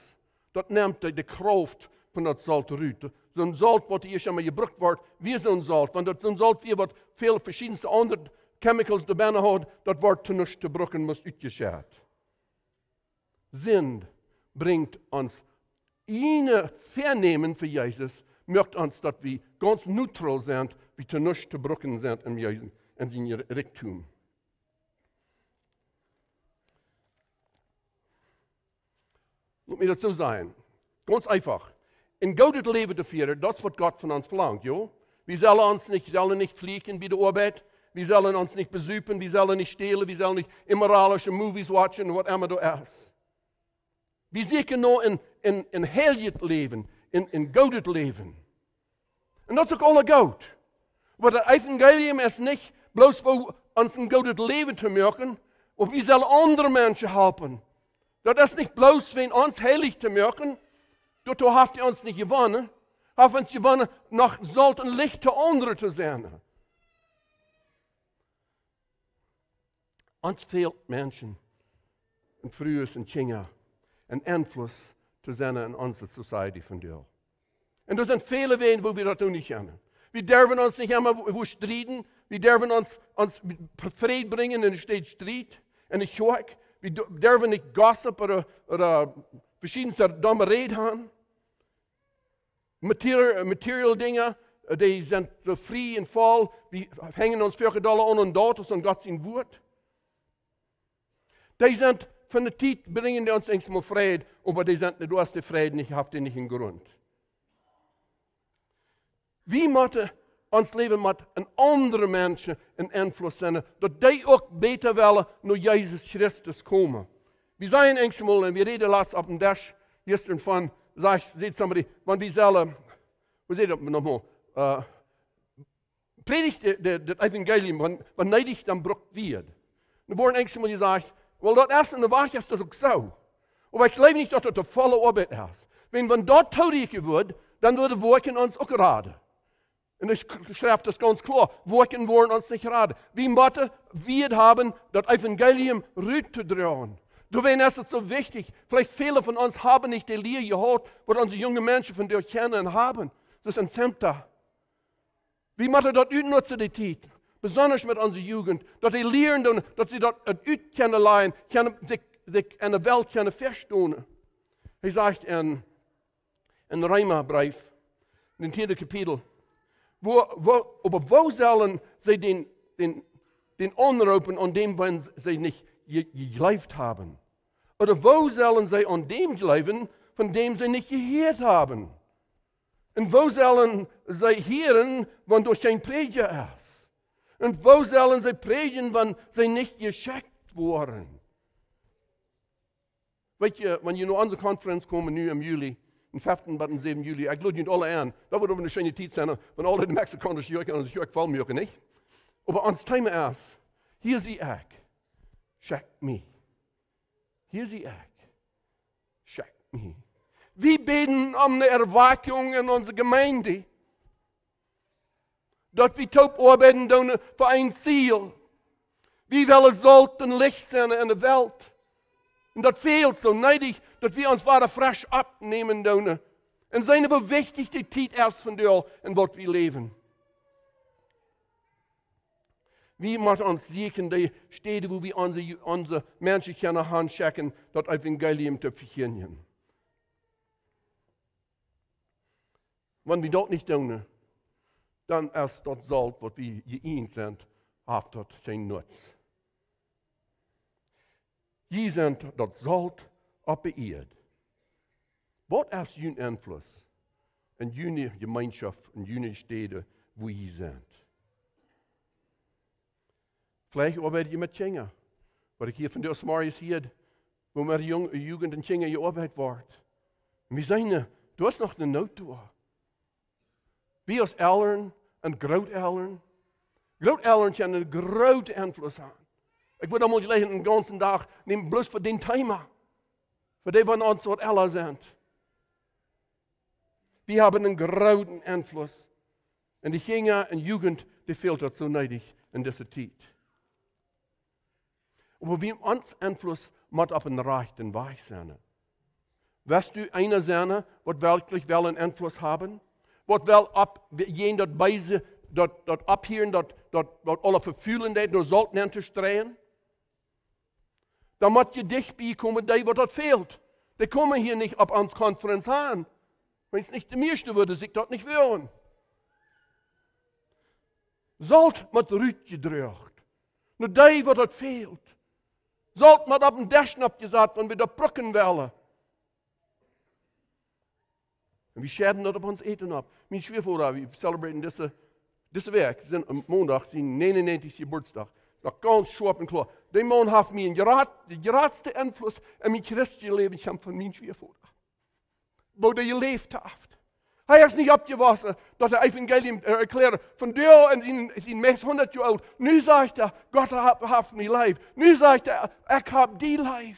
das nimmt die Kraft von das Salz raus. So ein Salz, was hier schon mal gebrückt wird, wie so ein Salz. Wenn das so ein Salz wie was viele verschiedenste andere Chemicals dabei hat, das wird zu nichts zu brücken, muss ausgeschert. Sinn bringt uns eine Vernehmen für Jesus, möchte uns, dass wir ganz neutral sind, wie zu nichts zu brücken sind in Jesus, in seinem Reichtum. Lass mir das so sagen. Ganz einfach. In gutes Leben zu führen, das ist, was Gott von uns verlangt. Jo? Wir sollen nicht fliegen bei der Arbeit, wir sollen uns nicht besüpen, wir sollen nicht stehlen, wir sollen nicht immoralische Movies watchen, was immer da ist. Wir suchen nur in heilig Leben, in gutes Leben. Und das ist auch alles gut. Aber das Evangelium ist nicht bloß für uns ein gutes Leben zu merken, und wir sollen andere Menschen helfen. Das ist nicht bloß für uns heilig zu merken, dort habt ihr uns nicht gewonnen, habt uns gewonnen, nach Salz und Licht zu anderen zu sein. Uns fehlt Menschen, und früher und Kinder, einen Einfluss te zijn in onze society vandaag. En er zijn vele wegen wo wir dat doen niet kunnen. Wir dürfen uns nicht immer wo streiten. Wir dürfen uns Frieden bringen in steeds Streit, in de Kerk. Wir dürfen nicht Gossip oder verschiedenste dumme Reden haben. Material Dinge, die sind so frei und voll. Wir hängen uns $4 an und dort und Gott sein Wort. Die sind von der Zeit, bringen die uns einmal Frieden, aber die sind, du hast den Frieden nicht, habt ihr nicht einen Grund. Wie moeten ons leven met een andere mensen een invloed zijn, dat die ook beter willen naar Jezus Christus komen. We zijn eenmaal, en we reden laatst op een dash, gisteren van, zegt somebody, want we zullen, hoe zeg je dat nogmaals, predigt het evangelium, wanneer ich dan brukt wird. Dan worden eenmaal gezegd, wel dat is en de wacht is dat ook zo. Maar ik geloof niet dat het de volle arbeid is. Wenn dat taudig wordt, dan worden woorden ons ook raden. En de schrift is ganz klar, woorden worden ons niet raden. We moeten wir haben, dat evangelium rüt te dragen. Deswegen ist es so wichtig, vielleicht viele von uns haben nicht die Lehre gehört, was unsere jungen Menschen von dir kennen und haben. Das ist ein Zentrum. Wir müssen das utnutzen, die Zeit. Besonders mit unserer Jugend. Dass die lernen, dass sie das ut können lernen, sich in der Welt können verstehen. Er sagt in Römerbrief, in dem 10. Kapitel, wo sollen sie den anrufen, an dem, wenn sie nicht gelebt haben? Oder wo sollen sie an dem leben, von dem sie nicht gehört haben? Und wo sollen sie hören, wenn durch kein Prediger ist? Und wo sollen sie predigen, wenn sie nicht geschickt wurden? Weet je, wenn je naar onze Konferenz kommen, nu im Juli, am 5. und 7. Juli, ich lade jullie alle an. Das wird eine schöne Zeit sein, wenn alle die Mexikanische Jürgen und die Jürgen fallen mir nicht. Aber ans Thema ist, hier sie ich, check me. Hier sie ich, check me. Wir beten um eine Erweckung in unserer Gemeinde. Dass wir taub arbeiten für ein Ziel. Wir wollen Salz und Licht sein in der Welt. Und das fehlt so neidig, dass wir uns weiter frisch abnehmen können. Und seine aber wichtig die Zeit erst von dir, in was wir leben. Wir müssen uns sichern, die Städte, wo wir unsere Menschen können handschicken, das Evangelium zu verkündigen. Wenn wir das nicht tun, dann ist das Salz, was wir geeint sind, hat das keinen Nutz. Je sind das Salz op de Erde. Was ist jullie Einfluss in jullie Gemeinschaft, in jullie Städte, wo je sind? Vielleicht arbeitet ihr mit Kindern. Was ich hier von der Morgens hier, wo mit der Jugend und Kindern gearbeitet wird. Und wir sagen, du hast noch eine Not. Wir als Eltern und Grooteltern können einen großen Einfluss haben. Ich würde einmal gleich den ganzen Tag nehmen, bloß für den Thema. Für die von uns, was alle sind. Wir haben einen großen Einfluss. Und die Kinder und Jugend, die fehlt das so neidig in dieser Zeit. Aber wir uns Einfluss muss auf einen rechten Weg sein. Wirst du einer sein, was wirklich einen Einfluss haben? Was will ab jenen dort Weise, dort abhören, dort alle verfühlen, nur sollten hinterstrehen? Da muss je dich bekommen, die, was dort fehlt. Die kommen hier nicht auf uns Konferenz an. Wenn es nicht der Meiste würde, sich dort nicht wehren. Sollt mit Rüt gedrückt. Nur die, was dort fehlt. Sollt mit auf den Däschen abgesagt, wenn wir da brücken wollen. Und wir scheren das auf uns Eten ab. Mein Schwiegervater, wir celebraten diese Werk. Wir sind am Montag, sein 99. Geburtstag. Das ganz scharf und klar. Der Mann hat mir den geradste Einfluss in mein christliches Leben von meinem Schwiegervater. Wo der gelebt hat. Er ist nicht abgewaschen, dass er Evangelium erklärt. Von der und sind meist 100 Jahre alt. Nu sagt er, Gott hat mir lieb. Nu sagt er, ich habe die lieb.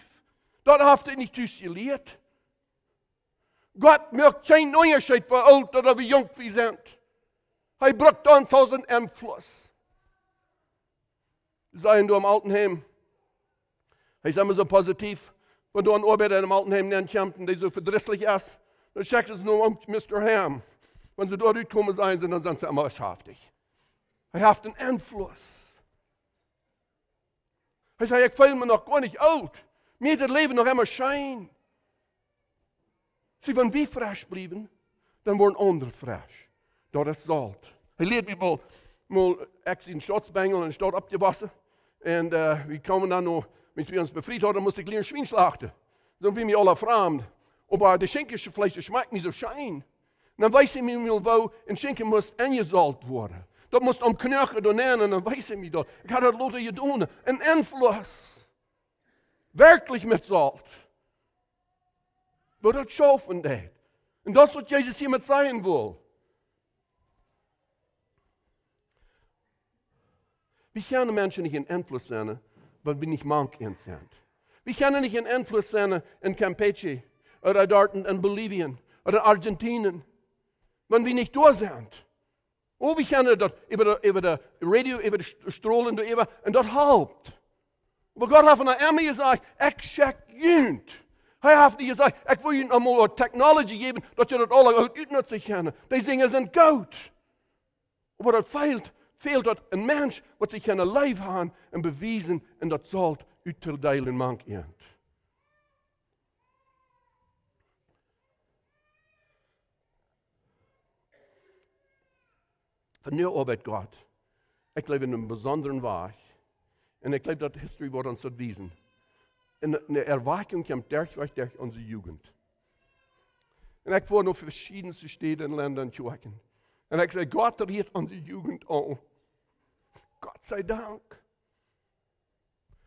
Das hat er nicht gelehrt. Gott merkt keinen Unterschied, wie alt oder wie jung wir sind. Er braucht uns als einen Einfluss. Seien du am Altenheim. Er ist immer so positiv. Wenn du an Arbeiter im Altenheim in Kempten, die so verdrisslich ist, dann schickst du es nur um Mr. Ham. Wenn sie dort gekommen sind, dann sind sie immer schaftig. Er hat einen Einfluss. Er sagt, ich fühle mich noch gar nicht alt. Mir das Leben noch immer schein. Sie, wenn wir frisch bleiben, dann werden andere frisch. Das ist Salz. Er leert mich mal in Staatsbengel und Stadt abgewaschen. Und wir kommen dann noch, wenn wir uns befreit haben, musste ich ein Schwein schlachten. So wie mir alle fremd. Aber das Schinkenfleisch Fleisch, das schmeckt nicht so schein. Und dann weiß ich mir, wo ein Schinken muss angesalt werden. Das muss am Knöchel da nehmen, dann weiß ich mir das. Ich habe das Leute getan. Ein Einfluss. Wirklich mit Salz. Wo das schaffen das. Und das, was Jesus hiermit sagen will. Wir können Menschen nicht einen Einfluss sein, weil wir nicht manchen sind. Wir können nicht einen Einfluss sein in Campeche oder dort in Bolivien oder Argentinien, wenn wir nicht da sind. Oh, wir können das über das Radio, über das Strahlen, und das halbt. Aber Gott hat von der Armee gesagt, ich schicke jünd. Er hat nicht gesagt, ich will ihnen einmal Technology geben, dass sie das alle ausnutzen können. Die Dinge sind gut. Aber das fehlt dort ein Mensch, der sich ein Leben haben und bewiesen und das Salz auszuteilen manchmal. Von nu arbeitet Gott. Ich lebe in einem besonderen Weg. Und ich glaube, dass die Historie wird uns das wiesen. Eine Erweckung kommt durch unsere Jugend. Und ich war noch verschiedenste Städte und Länder entdecken. Und ich sage, Gott riet unsere Jugend an. Gott sei Dank.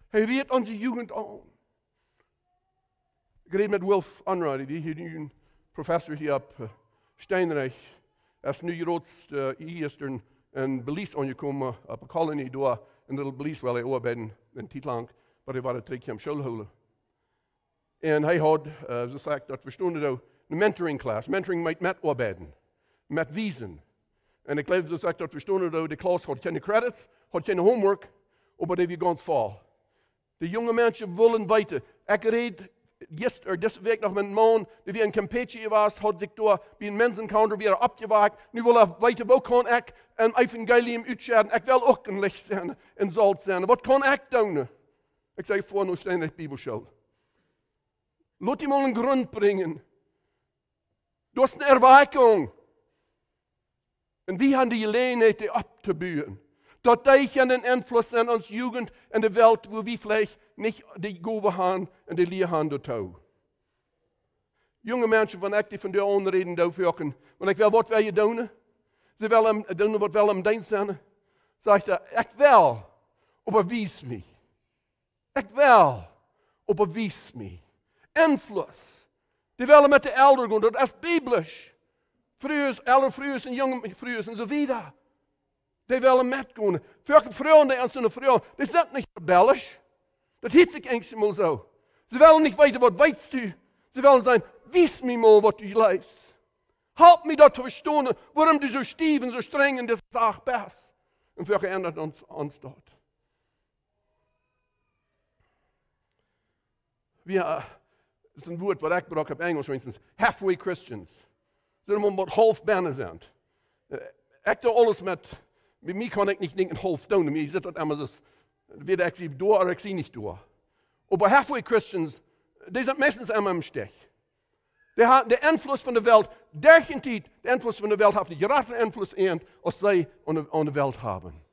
Er riet unsere Jugend an. Ich rede mit Wilf Unreid, die hier ein Professor hier ab Steinreich. Er ist nu gerotst Eastern in Belize angekommen, op een kolonie daar in Little Belize, waar hij arbeidde een tijd lang, maar hij was 3 keer op school gehouden. En hij had, zo zeg ik dat, we stonden daar een mentoring class. Mentoring met arbeiden, met wiesen. En ik geloof, zo zeg ik dat, we stonden daar, de klas had geen credits, had geen homework, maar die we ganz vol. De jonge mensen willen weten. Ik reed deze week nog met een man, die weer in Campeche was, had ik daar bij een mensencounter weer opgewaakt. Nu wil ik weten, wat kan ik een evangelium uitscheren? Ik wil ook een licht zijn, een zout zijn. Wat kan ik doen? Ik zeg voor, nu staan in de Bibelschool. Laat hem al een grond brengen. Dat is een erwijking. En wie hebben die gelegenheid die op te buren? Dat die een invloed zijn ons jugend in de wereld, waar we vielleicht niet die goede hebben en die leer hebben toe. Jonge mensen van ik die van de onreden doorwerken, want ik wil wat wil je doen? Ze willen doen wat wil hem denken zijn. Zegt hij, ik wil, overwijs me. Ik wil, overwijs me. Invloed. Die willen met de elder gaan, dat is biblisch. Vroeger, elder vroeger en jonge vroeger en zo verder. Die willen metgaan. Welke vrouwen die aan zijn vrouwen, die zijn niet rebellisch. Dat heet zich eigenlijk zo. Ze willen niet weten wat weet u. Ze willen zijn, wijs me maar wat u leeft. Help me dat te verstaan, waarom du zo stief en zo streng in deze zaak bent. En welke ändert ons dat. Dat is een woord wat ik gebruik op Engels, wenigstens. Halfway Christians. Ze zijn wat half banen zijn. Ik doe alles met mij kan ik niet denken half doen. Ik zit dat immer zo. Weder ik zie door, of ik zie niet door. Maar halfway Christians, die zijn meestens immer im Stich. De invloed van de wereld, de invloed van de wereld heeft een grotere invloed in als zij aan de wereld hebben.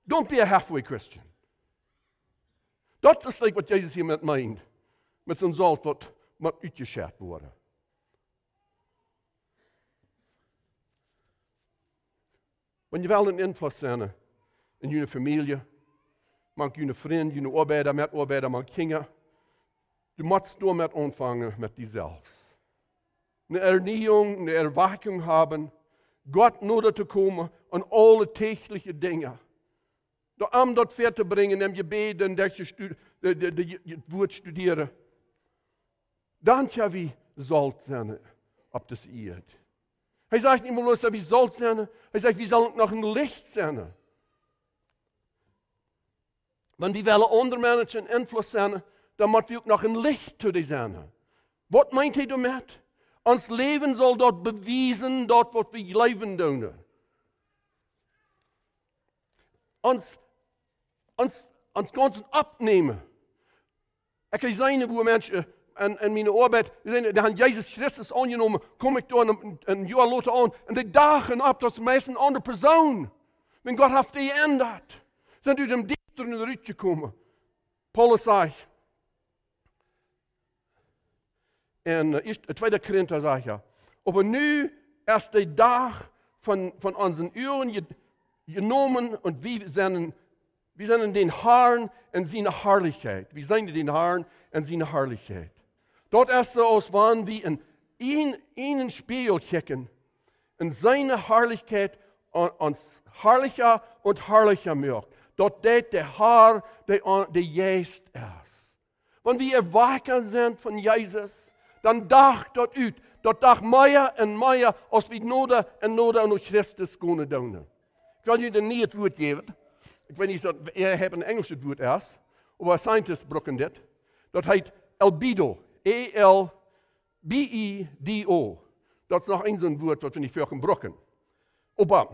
Don't be a halfway Christian. Dat is wat Jezus hier met meint. Met zijn zout wat uitgeschert worden. Wanneer je wel een invloed zijn in je familie, man je vriend, je arbeider, medarbeider, man kinderen, du musst door met aanvangen met jezelf. Een hernieuwing, een erwaking hebben, Gott nodig te komen aan alle tägliche dingen. Om dat ver te brengen en je beden, dat je het woord studeren. Dan kan we zout zijn op de aarde. Hij zegt niet meer dat we zout zijn, hij zegt we zullen nog een licht zijn. Want we willen andere mensen invloed zijn, dan moet we ook nog een licht te zijn. Wat meint hij damit? Ons leven zal dat bewijzen, dat wat we leven doen. Ons ganzen opnemen. Ik kan zijn hoe mensen in mijn arbeid, die hebben Jezus Christus aangenomen, kom ik daar een jaar later aan, en die dagen op, dat is meestal een andere persoon. Wenn God heeft die geändert, zijn uit dem dichter eruit gekomen. Paulus zei, en 2 Korinther sagt ja, aber nu ist die Tag von unseren Uhren genommen und wir sind in den Haaren und seine Herrlichkeit. Wir sind in den Haaren und seine Herrlichkeit. Dort ist so, als wenn wir in einen Spiegel kicken und seine Herrlichkeit uns herrlicher und herrlicher macht. Dort der Herr, der jetzt ist. Wenn wir erwachen sind von Jesus, dan dacht dat uit. Dat dacht meer en meer als we nodig en aan Christus kunnen doen. Ik wil jullie niet het woord geven. Ik weet niet of je hebt een Engels het woord is. Maar scientists gebruiken dit. Dat heet albedo. E-L-B-I-D-O. Dat is nog eens een woord wat we niet veel gebruiken. Maar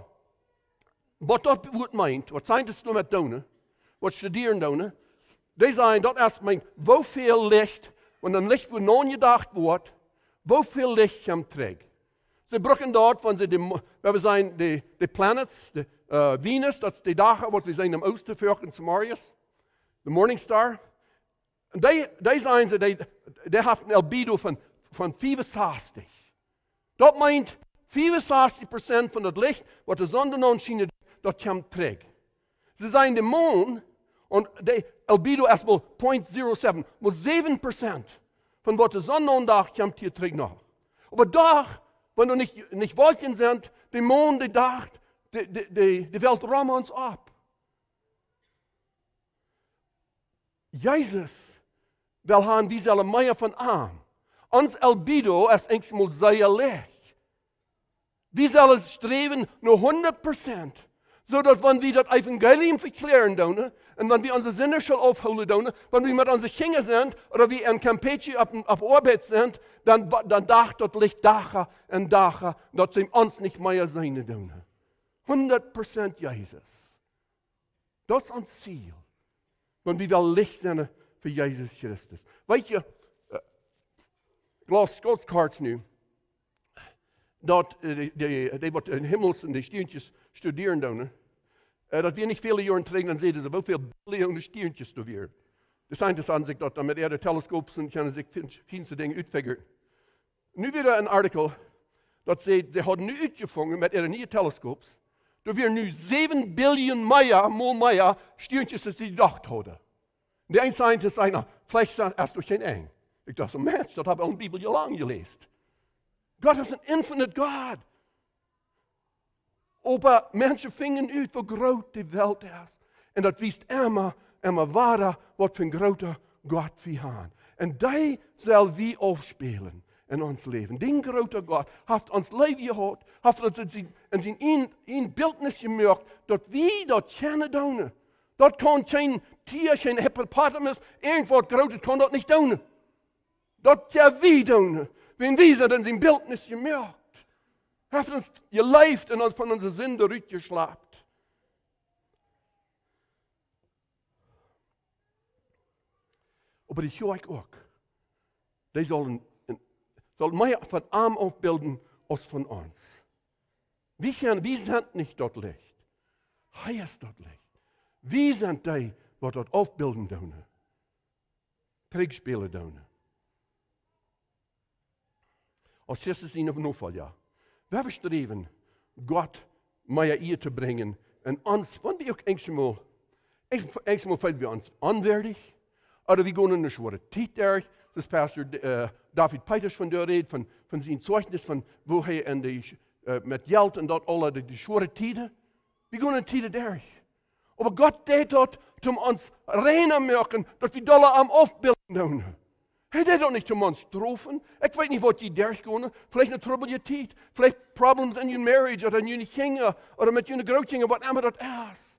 wat dat woord meint, wat scientists doen met doen, wat studeren doen, die zeggen dat is meint, hoeveel licht, wanneer een licht wordt nagedacht wordt, hoeveel licht hem trekt. Ze gebruiken dat, wanneer we zijn de planets, de Venus, dat is de dagen wat we zijn im oosten, volgens Samarius, de Morningstar. En die zeggen ze, die heeft een albedo van 65. Dat meint 65% van het licht wat de zon dan schijnt, dat hem trekt. Ze zeggen de maan, en de albedo is wel 0.07, maar 7% van wat de zon aandacht komt hier terug nog. Op een dag, wanneer niet wolken zijn, de maan, de dag, de welt rammen ons op. Jezus wil gaan wie zullen meer van aan. Ons albedo is eenmaal zeer licht. Wir sollen streben nur 100%, zodat wanneer wir das Evangelium verklären doen, und wenn wir unsere Sinne schon aufholen doen, wenn wir mit unseren Kindern sind, oder wir in Campeche auf Arbeit sind, dann dacht das Licht dacher und dacher, dass sie uns nicht mehr sein doen. 100% Jesus. Das ist unser Ziel. Wenn wir Licht sind für Jesus Christus. Weet je, ik las Scottskaarts nu, dat die wat in hemels en die stiertjes studeren doen, dat we niet vele jaren terug dan zeiden ze hoeveel biljoenen stiertjes er weer. De scientists aan zich dat dan met de telescopen kunnen zich veel dingen uitfiguren. Nu weer een artikel dat ze hadden nu uitgevangen met de nieuwe telescopes, dat we nu 7 biljoen meer stiertjes als die gedacht hadden. De een scientist zei, nou, vielleicht is toch geen eng. Ik dacht, Mensch, dat heb ik al een Bibel lang gelezen. God is een infinite God. Aber mensen vingen uit hoe groot de wereld is. En dat wist immer waar wat voor een grote God we hebben. En die zal we afspelen in ons leven. Die grote God heeft ons leven gehad, heeft ons in zijn beeldnis gemaakt, dat we dat kunnen doen. Dat kan geen tier, geen hippopotamus, irgendwas groot, kan dat niet doen. Dat kan we doen. Wenn wir sind in zijn beeldnis gemaakt. Heeft ons geleefd en ons van onze Sünde uitgeslapt. Aber die Kirche ook. Die sollen mehr von arm aufbilden als von uns. Wir sind nicht dort Licht. Hij ist dort Licht. Wir sind die, die dort aufbilden doen. Kriegspielen doen. Als Christus in een Fall, ja. We hebben streven God meer eer te brengen. En ons, want we ook eenmaal voelen we ons onwaardig. Oder we gaan in een zware tijd daar. Dus pastor David Peters van daar redt, van zijn zeugnis, van hoe hij met geld en dat alle de zware tijden. We gaan in tijden daar. Maar God deed dat om ons reiner maken, dat we dollar am afbeelden doen. Hij deed dat niet om ons strafen. Ik weet niet wat je daar gaan. Vielleicht een trouble je tijd. Vielleicht problems in je marriage, of in je kinderen, of met je grootkinderen, wat immer dat is.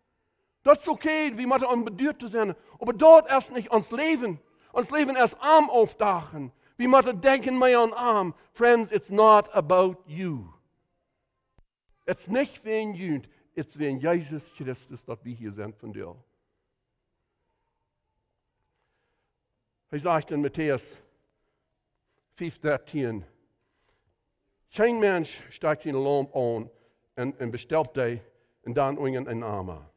Dat is oké, we moeten onbeduurd te zijn. Maar dat is niet ons leven. Ons Leben als arm aufdachen. Wir müssen denken mehr an arm. Friends, it's not about you. It's nicht wegen Jünd, it's wegen Jesus Christus, dass wir hier sind von dir. Er sagt in Matthäus 5,13, kein Mensch steigt seine Lampe an und bestellt die und dann einen Armer.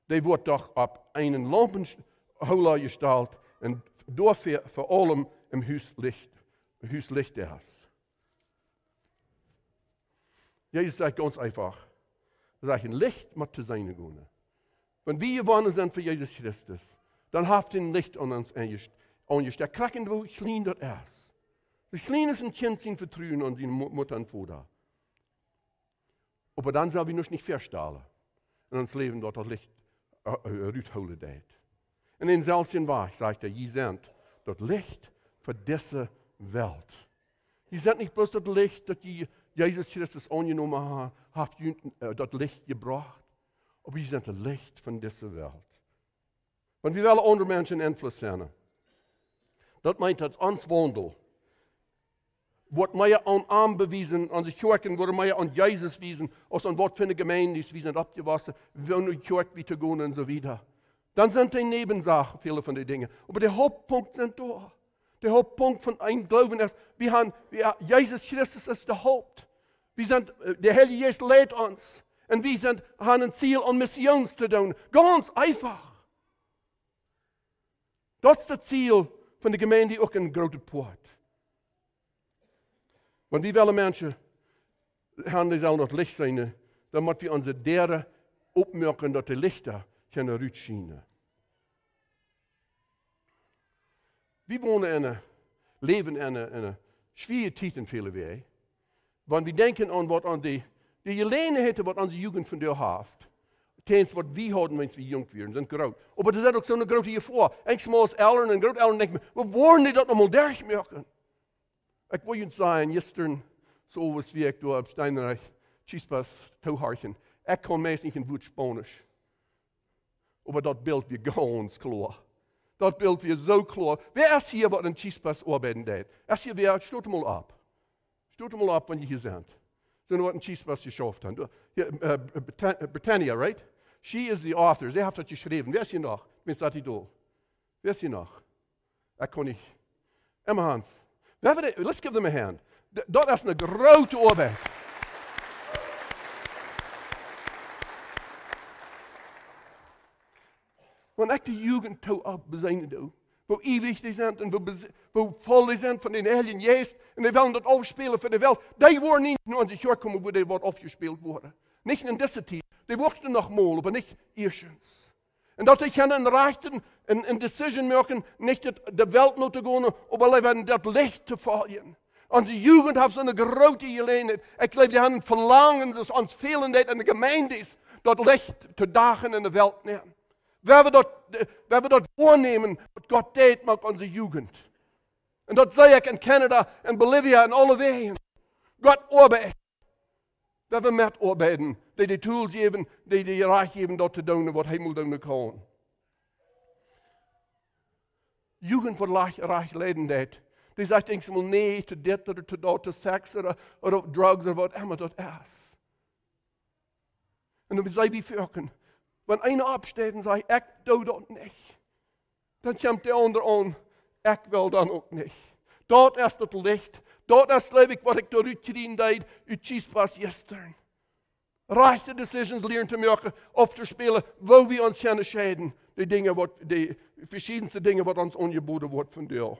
Die wird doch ab einen Lampenholer gestellt und dafür vor allem im Hauslicht ist. Jesus sagt ganz einfach, er sagt, ein Licht muss zu sein gehen. Wenn wir gewonnen sind für Jesus Christus, dann habt ihr ein Licht an uns angesteckt. Kraken, wo klein das ist. Das kleine ist ein Kind, sein Vertrauen an seine Mutter und Vater. Aber dann soll wir nicht feststellen, in uns Leben dort das Licht rausholen wird. In den selben Weg sagt er, ihr seid das Licht für diese Welt. Ihr seid nicht bloß das Licht, das Jesus Christus angenommen hat das Licht gebracht, aber ihr seid das Licht von dieser Welt. Und wir wollen andere Menschen Einfluss sehen. Das meint, dass uns Wandel wird mehr an Arm bewiesen, an die Kirchen wurde mehr an Jesus bewiesen, als an was für eine Gemeinde ist, wir sind abgewachsen, wir wollen in die Kirche wieder gehen und so weiter. Dann sind die Nebensachen, viele von den Dingen. Aber der Hauptpunkt sind da. Der Hauptpunkt von einem Glauben ist, Jesus Christus ist der Haupt. Der Heilige Geist lädt uns. Und wir haben ein Ziel, an Mission zu tun. Ganz einfach. Das ist das Ziel von der Gemeinde, auch in großen Port. Wenn wir wollen Menschen haben, die sollen das Licht sein, dann müssen wir unsere Dere opmerken, dass die Lichter können rausschienen. Wir leben in einer schwierigen Zeit in vielen Wegen. Wenn wir denken an, was an die Gelegenheiten, was unsere Jugend von dir hat, das, was wir haben, wenn wir jung werden, sind groß. Aber das ist auch so eine große Gefahr. Einmal als Eltern und Großeltern denken, wir wollen die das nochmal durchmachen. Ich will Ihnen sagen, gestern, so was wie ich da am Steinreich, Chispas, Tauharchen, ich kann meist nicht in gut Spanisch. Aber das Bild wird ganz klar. Das Bild wird so klar. Wer ist hier, was in Chispas arbeiten tut? Erst hier, wer, steht mal ab. Steht mal ab, wenn ihr hier seid. So, was in Chispas geschafft haben. Britannia, right? She is the author. Sie hat das geschrieben. Wer ist hier noch? Wer ist das da? Wer ist hier noch? Ich kann nicht. Emma Hans. Let's give them a hand. Das ist eine große Arbeit. Wenn ich die Jugend abbeseine, wo ewig die sind und wo voll die sind von den Heiligen Geist und die wollen das aufspielen für die Welt, die wollen nicht nur an die Kirche kommen, wo die Wort aufgespielt wurde. Nicht in dieser Zeit. Die wollten noch mal, aber nicht erstens. Und dat ich kan een rechten, een decision maken, nicht de Welt nur te gaan, aber leven dat Licht te volgen. Onze Jugend heeft zo'n grote gelegenheid. Ik geloof, die hebben verlangen, dat ons velen in de gemeente is, dat Licht te dagen in de Welt nemen. We hebben dat waarnemen, wat God deed met onze Jugend. En dat zie ik in Canada, in Bolivia, en alle wegen. God arbeidt. We hebben met arbeiden, die de tools geven, die de recht geven, dat te doen, wat hij moet doen kan. Jugend wordt recht leiden deed. Die zegt eens nee te dit, of te dat, te seks, of drugs, of wat immer dat is. En dan zei die vrouwen, wenn einer absteht und sagt, ich doe dat nicht, dann kommt der andere an, ich will dann auch nicht. Dort ist das Licht. Dort ist das Leben, was ich da rauskriegen deed, uit Chispas gestern. Rechte Decisions lernen zu machen, aufzuspielen, wo wir uns entscheiden, die verschiedenste Dinge, was uns angeboten wird von dir.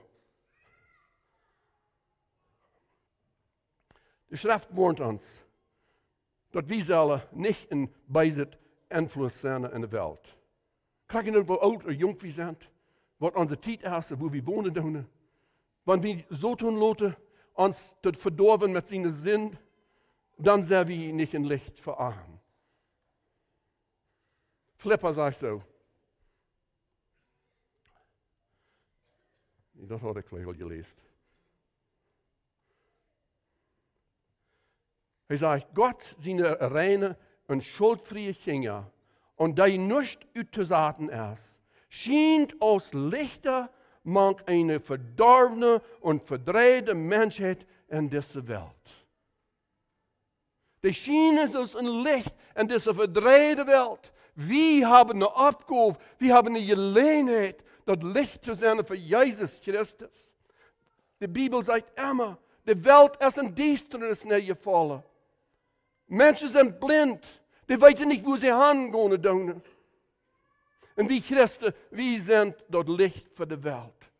Die Schrift warnt uns, dass wir sollen nicht in Beisitz Einfluss sein in der Welt. Kijken wir, wo alt oder jung wir sind, was unsere Zeit ist, wo wir wohnen. Wenn wir so tun lassen, uns das verdorben mit seinen Sinn, dann sind wir nicht in Licht verarmen. Flipper sagt so. Das habe ich vielleicht gelesen. Er sagt, Gott seine reine und schuldfreie Kinder und die nicht auszusaten ist, schien aus Lichter macht eine verdorvene und verdrehte Menschheit in dieser Welt. Die Schiene ist uns ein Licht in dieser verdrehte Welt. Wir haben eine Aufgabe, wir haben eine Gelegenheit, das Licht zu sein für Jesus Christus. Die Bibel sagt immer, die Welt ist in Düsternis gefallen. Menschen sind blind, die weten nicht, wo sie hingehen. Und wir Christen, wir sind das Licht für die Welt.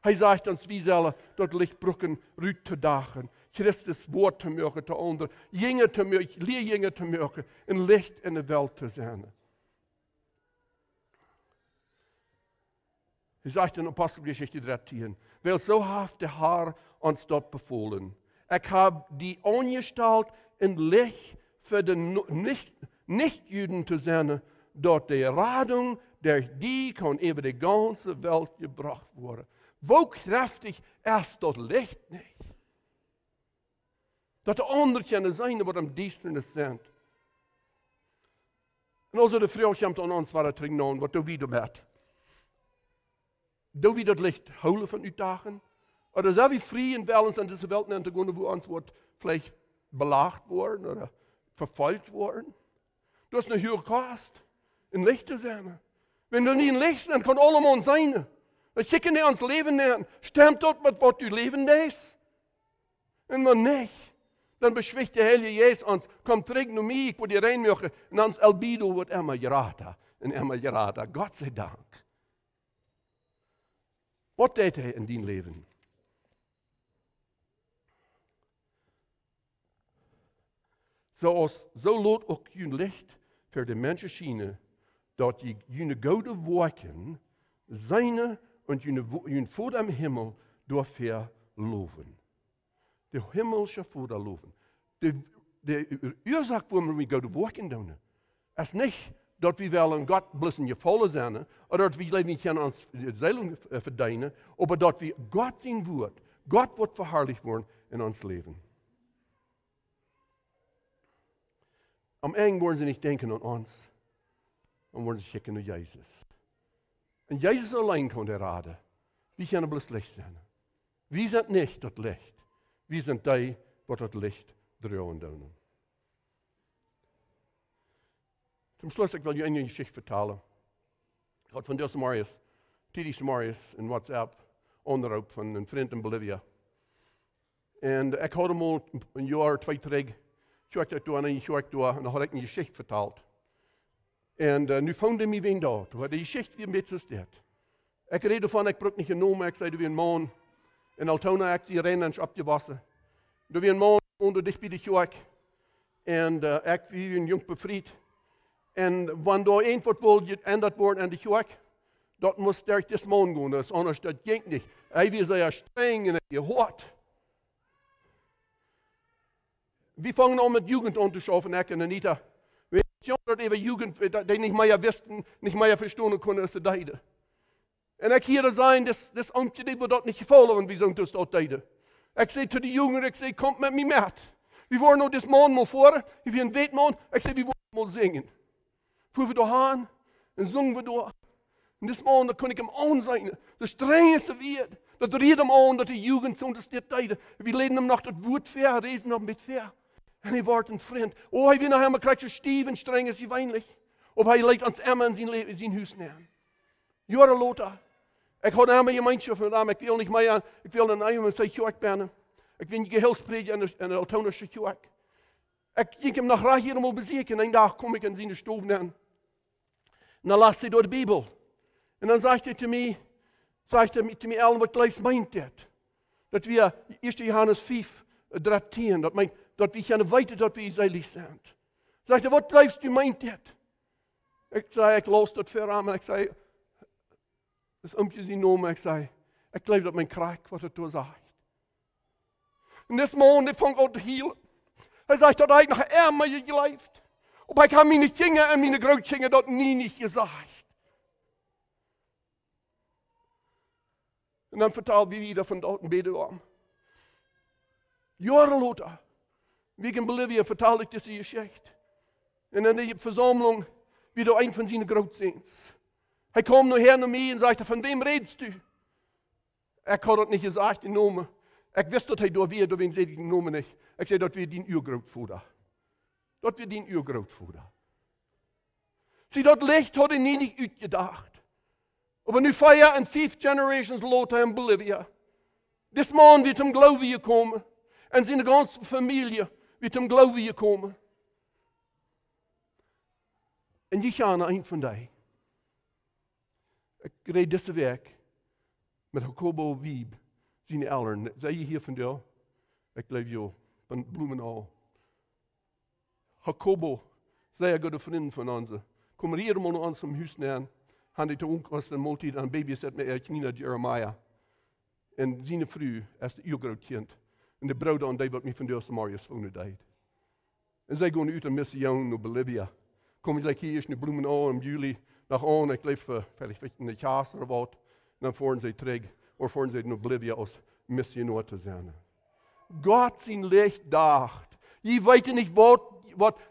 Er sagt uns, wir sollen das Licht brücken, rüt zu dagen. Christus Wort te mögen te onder, Jünger te mögen, Lehrjünger te mögen, ein Licht in der Welt zu sein. Er sagt in Apostelgeschichte 13, weil so hat der Herr uns dort befohlen. Ich habe die angestalt in Licht für die Nicht-Juden zu sein, dort die Radung, durch die kann über die ganze Welt gebracht werden. Wo kräftig ist das Licht nicht? Dat de anderen kunnen zijn wat am duisternis zijn. En als de vrouw komt aan ons, wat er nou, wat doen we daarmee? Doen we dat licht houden van uw dagen? Of zijn we vrij en wel eens aan deze wereld aan te gaan, wo ons wordt vielleicht belacht worden oder verfolgt worden? Dat is een hoge kost, in licht te zijn. Wenn wir niet in licht zijn, kan allemaal zijn. Dan schikken die ons leven aan. Stemt dat met wat uw leven is? En maar niet. Dan beschwicht de Heilige Jezus ons, kom terug naar mij, ik wil je reinmaken. En ons albido wordt immer geraten. En immer geraten. Gott sei Dank. Wat deed hij in die leven? Zo laat ook je licht voor de mensen schijnen, dat je gouden werken, zijn en je voor am Himmel doorver loven. De hemelse Vader loven. De oorzaak waarom we gouden werken doen, is niet dat we wel een God blissen gevallen zijn, of dat we leven niet kunnen ons zeilen verdienen, maar dat we God zijn woord, God wordt verherrlicht worden in ons leven. Am Ende worden ze niet denken aan ons, dan worden ze kijken naar Jezus. En Jezus alleen kan raden. Wie kunnen bloß licht zijn? Wie zijn niet dat licht? Wie sind die, wat het licht drohen doen? Zum Schluss, ik wil je een geschichte vertellen. Ik had van deze Marius, Tidis Marius, in WhatsApp, onderhoud van een vriend in Bolivia. En ik had hem al een jaar, 2 terug, schwak dat door en een schwak door, en dan had ik een geschichte verteld. En nu vond hij me weer daar. Toen had de geschichte weer een beetje gesteld. Ik reed ervan, ik bruk niet genomen, ik zei, er weer een man. En Altona heb die rennen abgewassen. Er was een man onder dicht bij de kerk. En ik was een jong bevrijd. En wanneer er een wat wil geändert worden aan de kerk, dat moest durch das man gaan. Dat is anders, dat ging niet. Hij was zeer streng en hij hard. We vangen aan met Jugend aan te schaffen, ik en Anita. We hebben dat even Jugend, die niet meer wisten, niet meer verstaan konden als de deiden. En ik hier zijn, dat ambtje die wordt dat niet gevallen, want we zijn dus dat deden. Ik zei tot de jongen, ik zei, kom met me met. We worden nou dit man mal voor, ik ben een weetman, ik zei, we worden mal zingen. Voeren we daar aan, en zongen we daar. En dit man, dan kon ik hem aanzien, de strengste weer. Dat reed hem aan, dat de jugend zo'n dit deden. We leden hem nog dat woord ver, rezen hem met ver. En hij wordt een vriend. Oh, hij wil naar hem, krijgt zo stief en streng is hij weinig. Of hij leidt ons emmer in zijn huis neer. Jaren later. Ik had een gemeenschap met hem, ik wil niet meer, ik wil een eigen zijn kerk binnen. Ik wil niet geheel spreken in de Altonische kerk. Ik ging hem nog graag helemaal bezoeken en een dag kom ik in zijn stof neer. En dan las hij door de Bijbel. En dan zegt hij te mij, Ellen, wat leest meint dit? Dat we 1 Johannes 5, 13, dat we kunnen weten dat we heilig zijn. Zegt hij, wat leest u meint dit? Ik zei, ik las dat ver aan en ik zei, dat is oomtje die noemen, ik zei, ik geloof dat mijn kraak wat het door zegt. En deze man, die vangt aan te hielen. Hij zegt dat hij nog ärmer geleefd. Op ik heb mijn kinderen en mijn grootkinderen dat niet gezegd. En dan vertelde wie wieder van dort Bedouin. Jahre later, wie in Bolivia, vertelde ik deze geschichte. En in die verzameling wieder een van zijn grootzoons. Hij kwam nog her naar mij en zei, van wem redest u? Ik had het niet gezegd, die nomen. Ik wist dat hij door weer, door wen zei die nomen niet. Ik zei, dat weer die urgrootvader. Dat weer die urgrootvader. Zie, dat licht had hij niet uitgedacht. Aber nu 4 en 5 generations later in Bolivia. Dit man wird hem geloven gekomen. En zijn ganze familie wird hem geloven gekomen. En je gaat naar een van die. Ik reed deze week met Jacobo Wieb, zijn ouderen. Zei je hier vandaag? Ik leef jou van Bloemendaal. Jacobo, zij een goede vriend van ons. Kom er hier naar ons huis naar. Han die ook als een multitude aan baby's met haar kleine Jeremiah. En zijn vrouw als de urgrootkind. En de bruid aan die wat mij vandaag Marius vonden deed. En zij gaan uit een missie naar Bolivia. Kom ik hier naar Bloemendaal in juli. Nach aan, ik leef vielleicht in de Kaas of wat. Dan voeren zij terug. Of voeren zij naar Bolivia als missionair te zijn. God zijn licht daagt. Je weet niet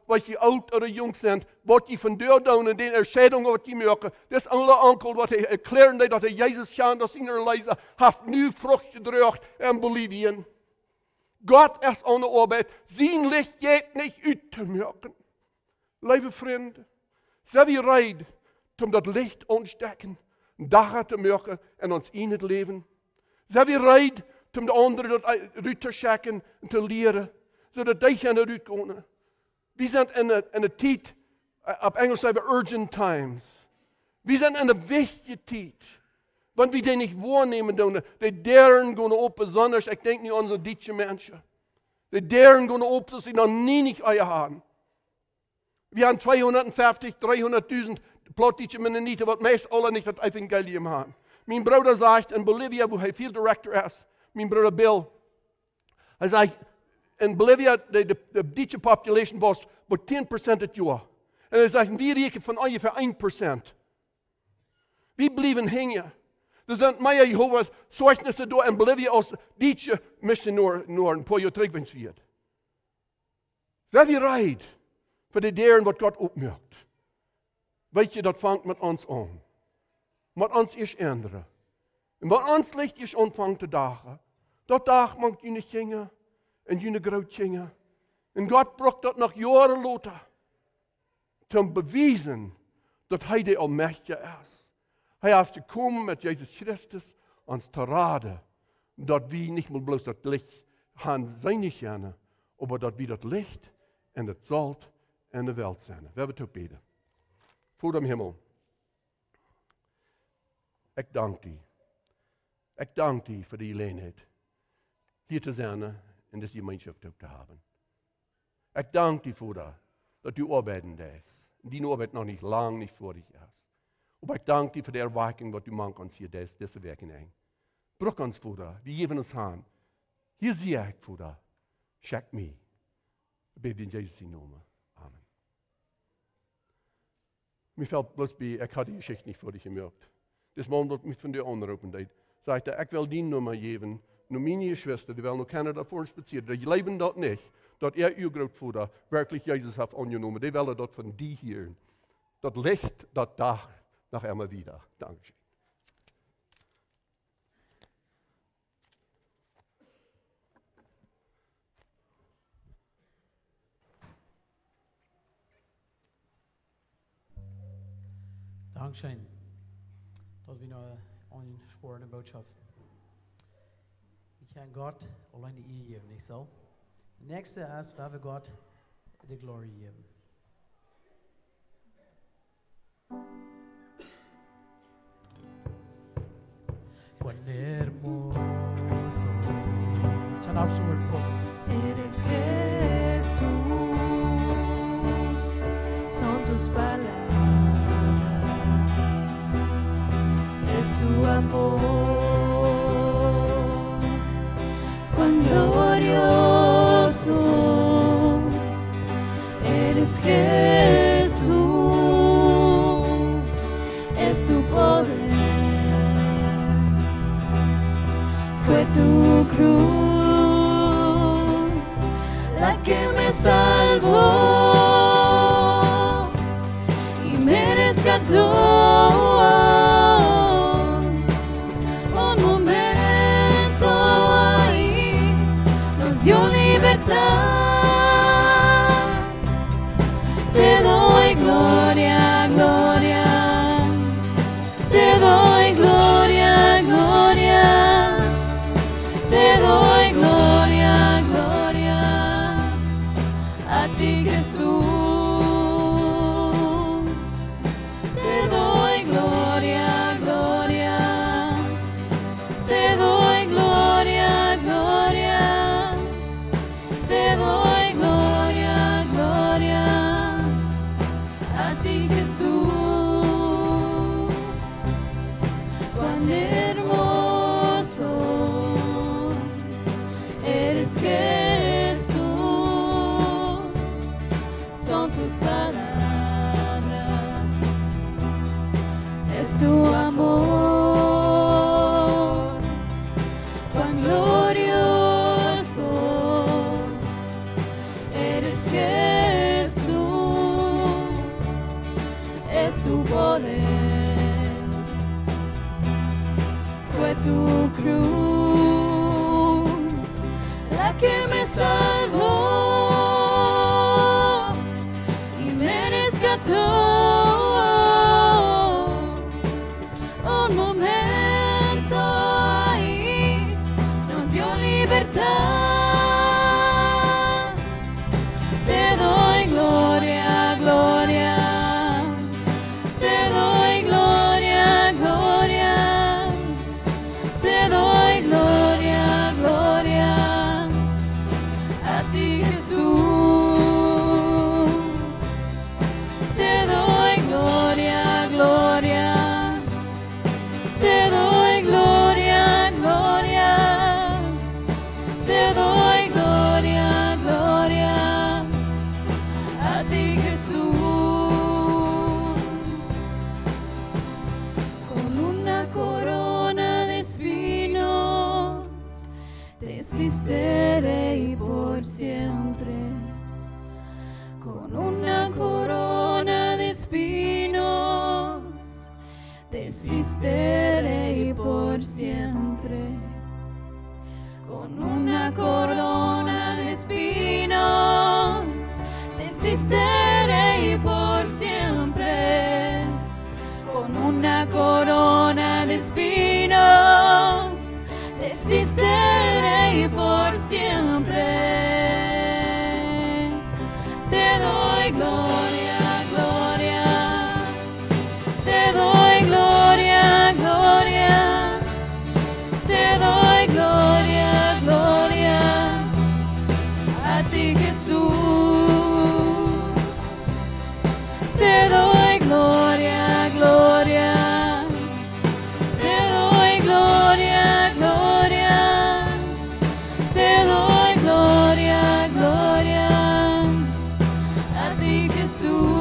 wat je oud of jong bent, wat je van deur doen en de erscheiding wat je maken. Dat is alle enkel wat hij erklären dat hij Jezus gaan, dat zijn lezer, heeft nu vrucht gedraagd in Bolivien. God is aan de arbeid. Zijn licht gaat niet uit te maken. Lieve vrienden, zijn we bereid om dat licht ontdekken, dagen te maken en ons in het leven? Zijn we bereid om de anderen dat uit te checken en te leren, zodat die gaan eruit komen? We zijn in een tijd, op Engels zeggen we urgent times. We zijn in een wichtige tijd. Want we die niet waarnemen doen. De deuren gaan open zonder, ik denk nu aan onze Duitse mensen. De deuren gaan open, dat ze nog niet hebben. We hebben 250, 300.000 Plottische Mennonieten, wat meest alle niet het evangelium hebben. Mijn broeder zegt in Bolivia, waar hij veel director is, mijn broeder Bill, hij zegt, in Bolivia, de Duitse population was maar 10% het jaar. En hij zegt, we rekenen van ongeveer 1%. We blijven hangen. Er zijn meer Jehovah's zeugenisse door in Bolivia als Duitse missionair een paar jaar terug wird. Zijn we bereid voor de deuren wat God opmaakt? Weet je, dat vangt met ons aan. Met ons is änderen. En met ons licht is ontvangt de dagen. Dat dag maakt je niet gingen. En jullie groot gingen. En God bracht dat nog jaren later. Om bewijzen dat hij de Almachtige is. Hij heeft gekomen met Jezus Christus ons te raden. Dat we niet meer bloos dat licht gaan zijn niet gaan. Maar dat we dat licht en het zout en de wereld zijn. We hebben het ook bidden. Voor de hemel. Ik dank u. Ik dank u voor die eenheid. Hier te zijn en deze gemeenschap ook te hebben. Ik dank u voor dat u arbeidend is. Die arbeid nog niet lang niet voor u is. Maar ik dank u voor de erwaking wat u maakt ons hier deze week in. Brok ons voor we geven ons aan. Hier zie ik voor check me. Ik bid in Jezus' naam. Amen. Mir fällt bloß bij, ik had die Geschichte niet voor u gemerkt. Dus man wat mij van de onderopen deed, zei ik wil die nummer geven. Nu mijn Schwester, die wil nog kennen daarvoor spazieren. Die leven dat niet. Dat uw grootvader wirklich Jezus heeft aangenomen. Die willen dat van die hier. Dat licht, dat dag, nog immer wieder. Dankeschön. Dankeschön. Dat we nou aansporen de boodschap. We kan God alleen de eer geven, niet zo? De nächste is waar we God de glorie geven. Cuán hermoso. Can afterward close. Eres Jesús, son tus palabras, es tu amor, cuán glorioso, eres Jesús, es tu poder. Fue tu cruz la que me salvó y me rescató. a ti Jesús, cuán hermoso eres Jesús, son tus palabras, es tu amor, cuán glorioso eres Jesús, es tu poder, fue tu cruz la que me salvó y me rescató. Un momento ahí nos dio libertad. Te doy gloria, gloria. Te doy gloria, gloria. Te doy gloria, gloria. A ti Jesús. Te doy gloria, gloria. Te doy gloria, gloria. Te doy gloria, gloria. A ti Jesús. Con una corona de espinos te hiciste rey por siempre. Con una corona de espinos te hiciste rey por siempre. Con una corona de espinos te hiciste rey por siempre. Con una corona de espinos te hiciste rey por siempre. Te doy gloria, gloria. Te doy gloria, gloria. Te doy gloria, gloria. A ti Jesús. Te doy gloria, gloria. Te doy gloria, gloria. Te doy gloria, gloria. A ti Jesús.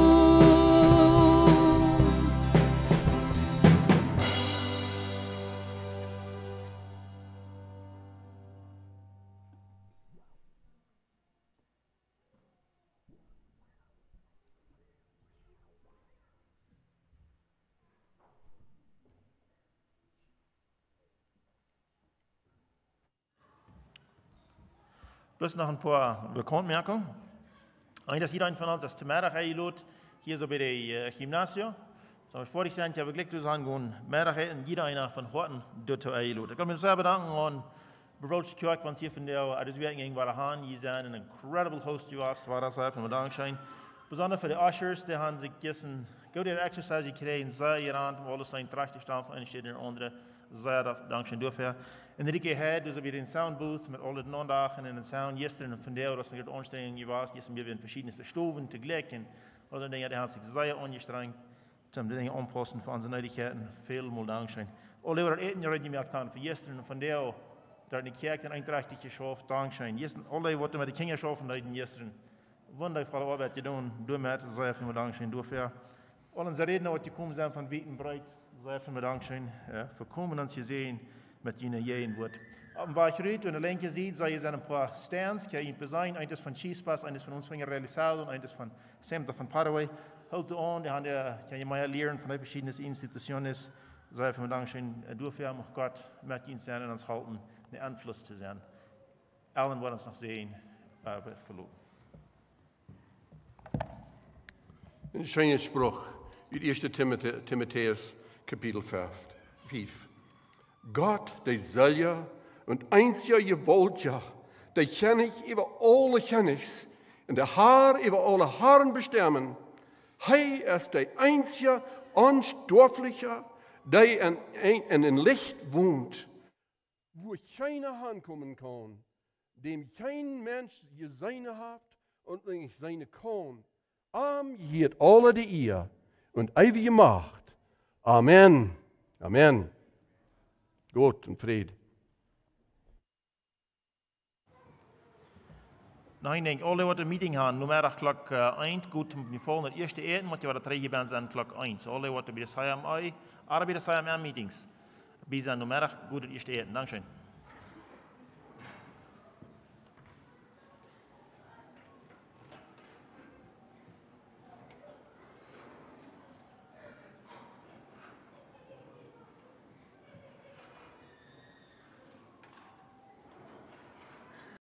Bloß noch ein paar Bekanntmerkungen. Dass jeder von uns das Thema einlädt, hier so bei der Gymnasium. So, bevor ich sage, ich habe Glück zu sagen, und mehr jeder einer von Horten dort einlädt. Ich kann mich sehr bedanken an Botschaft, wenn Sie von der Adelswerken waren, Sie sind ein incredible host, du hast, war das einfach, Dankeschön. Besonders für die Ushers, die haben sich gestern gute Exercise gekriegt, sehr gerannt, wo alles sein trächtig stand, eine steht in der andere, sehr Dankeschön dafür. En Rikke had dus weer een soundbooth met alle nondagen en een sound. Gisteren van der was een aanstrenging was. Gisteren weer in verschillende stoven tegelijk. En alle dingen die had zich zeer angestrengt. Om de dingen aanpassen voor onze nodigheden. Veel dankzij. Alle hebben eten je gemerkt aan van gisteren van der. Daar in de kerk en eindrechtig geschaft. Dankzij. Gisteren alle wat met de kinderen geschaffen hebben gisteren. Wondervolle arbeid gedaan. Door met zeer veel dankzij. Doorver. Al onze redenen wat gekomen zijn van weit en breed. Zeer veel dankzij. Voor komen ons gezien. Met jullie jeden wordt. Op een paar groeit, en de linker ziet, zie je zijn een paar stands, kan je bezien, eines van Cheesepass, eines van ons van Realisado, eines van Semta van Paraguay. Houd er aan, kan je meer leren van de verschillende instituties. Zij van dankzijn, dafür mag Gott met jullie zijn en ons houden, een Einfluss te zijn. Allen wat ons nog zien, aber verloren. Een schöne Spruch uit 1. Timotheus, Kapitel 5. Gott, der Selja und einziger Gewoltja, der König über alle Königs und der Herr über alle Herren bestimmen. Hij ist der einzige Unstoffliche, der in den Licht wohnt, wo keiner ankommen kann, dem kein Mensch gesehen hat und nicht sein kann. geht alle die Ehr und ewige Macht. Amen. Amen. Gott und Friede. Nou, ik denk, alle wat een meeting gaan, nu middag klok 1, goed, we volgen het eerste eten, moet je wat terug bent zijn klok 1. Alle wat bij de CMM, bij de CMM meetings, bij zijn nu middag, goed het eerste eten. Dankjewel.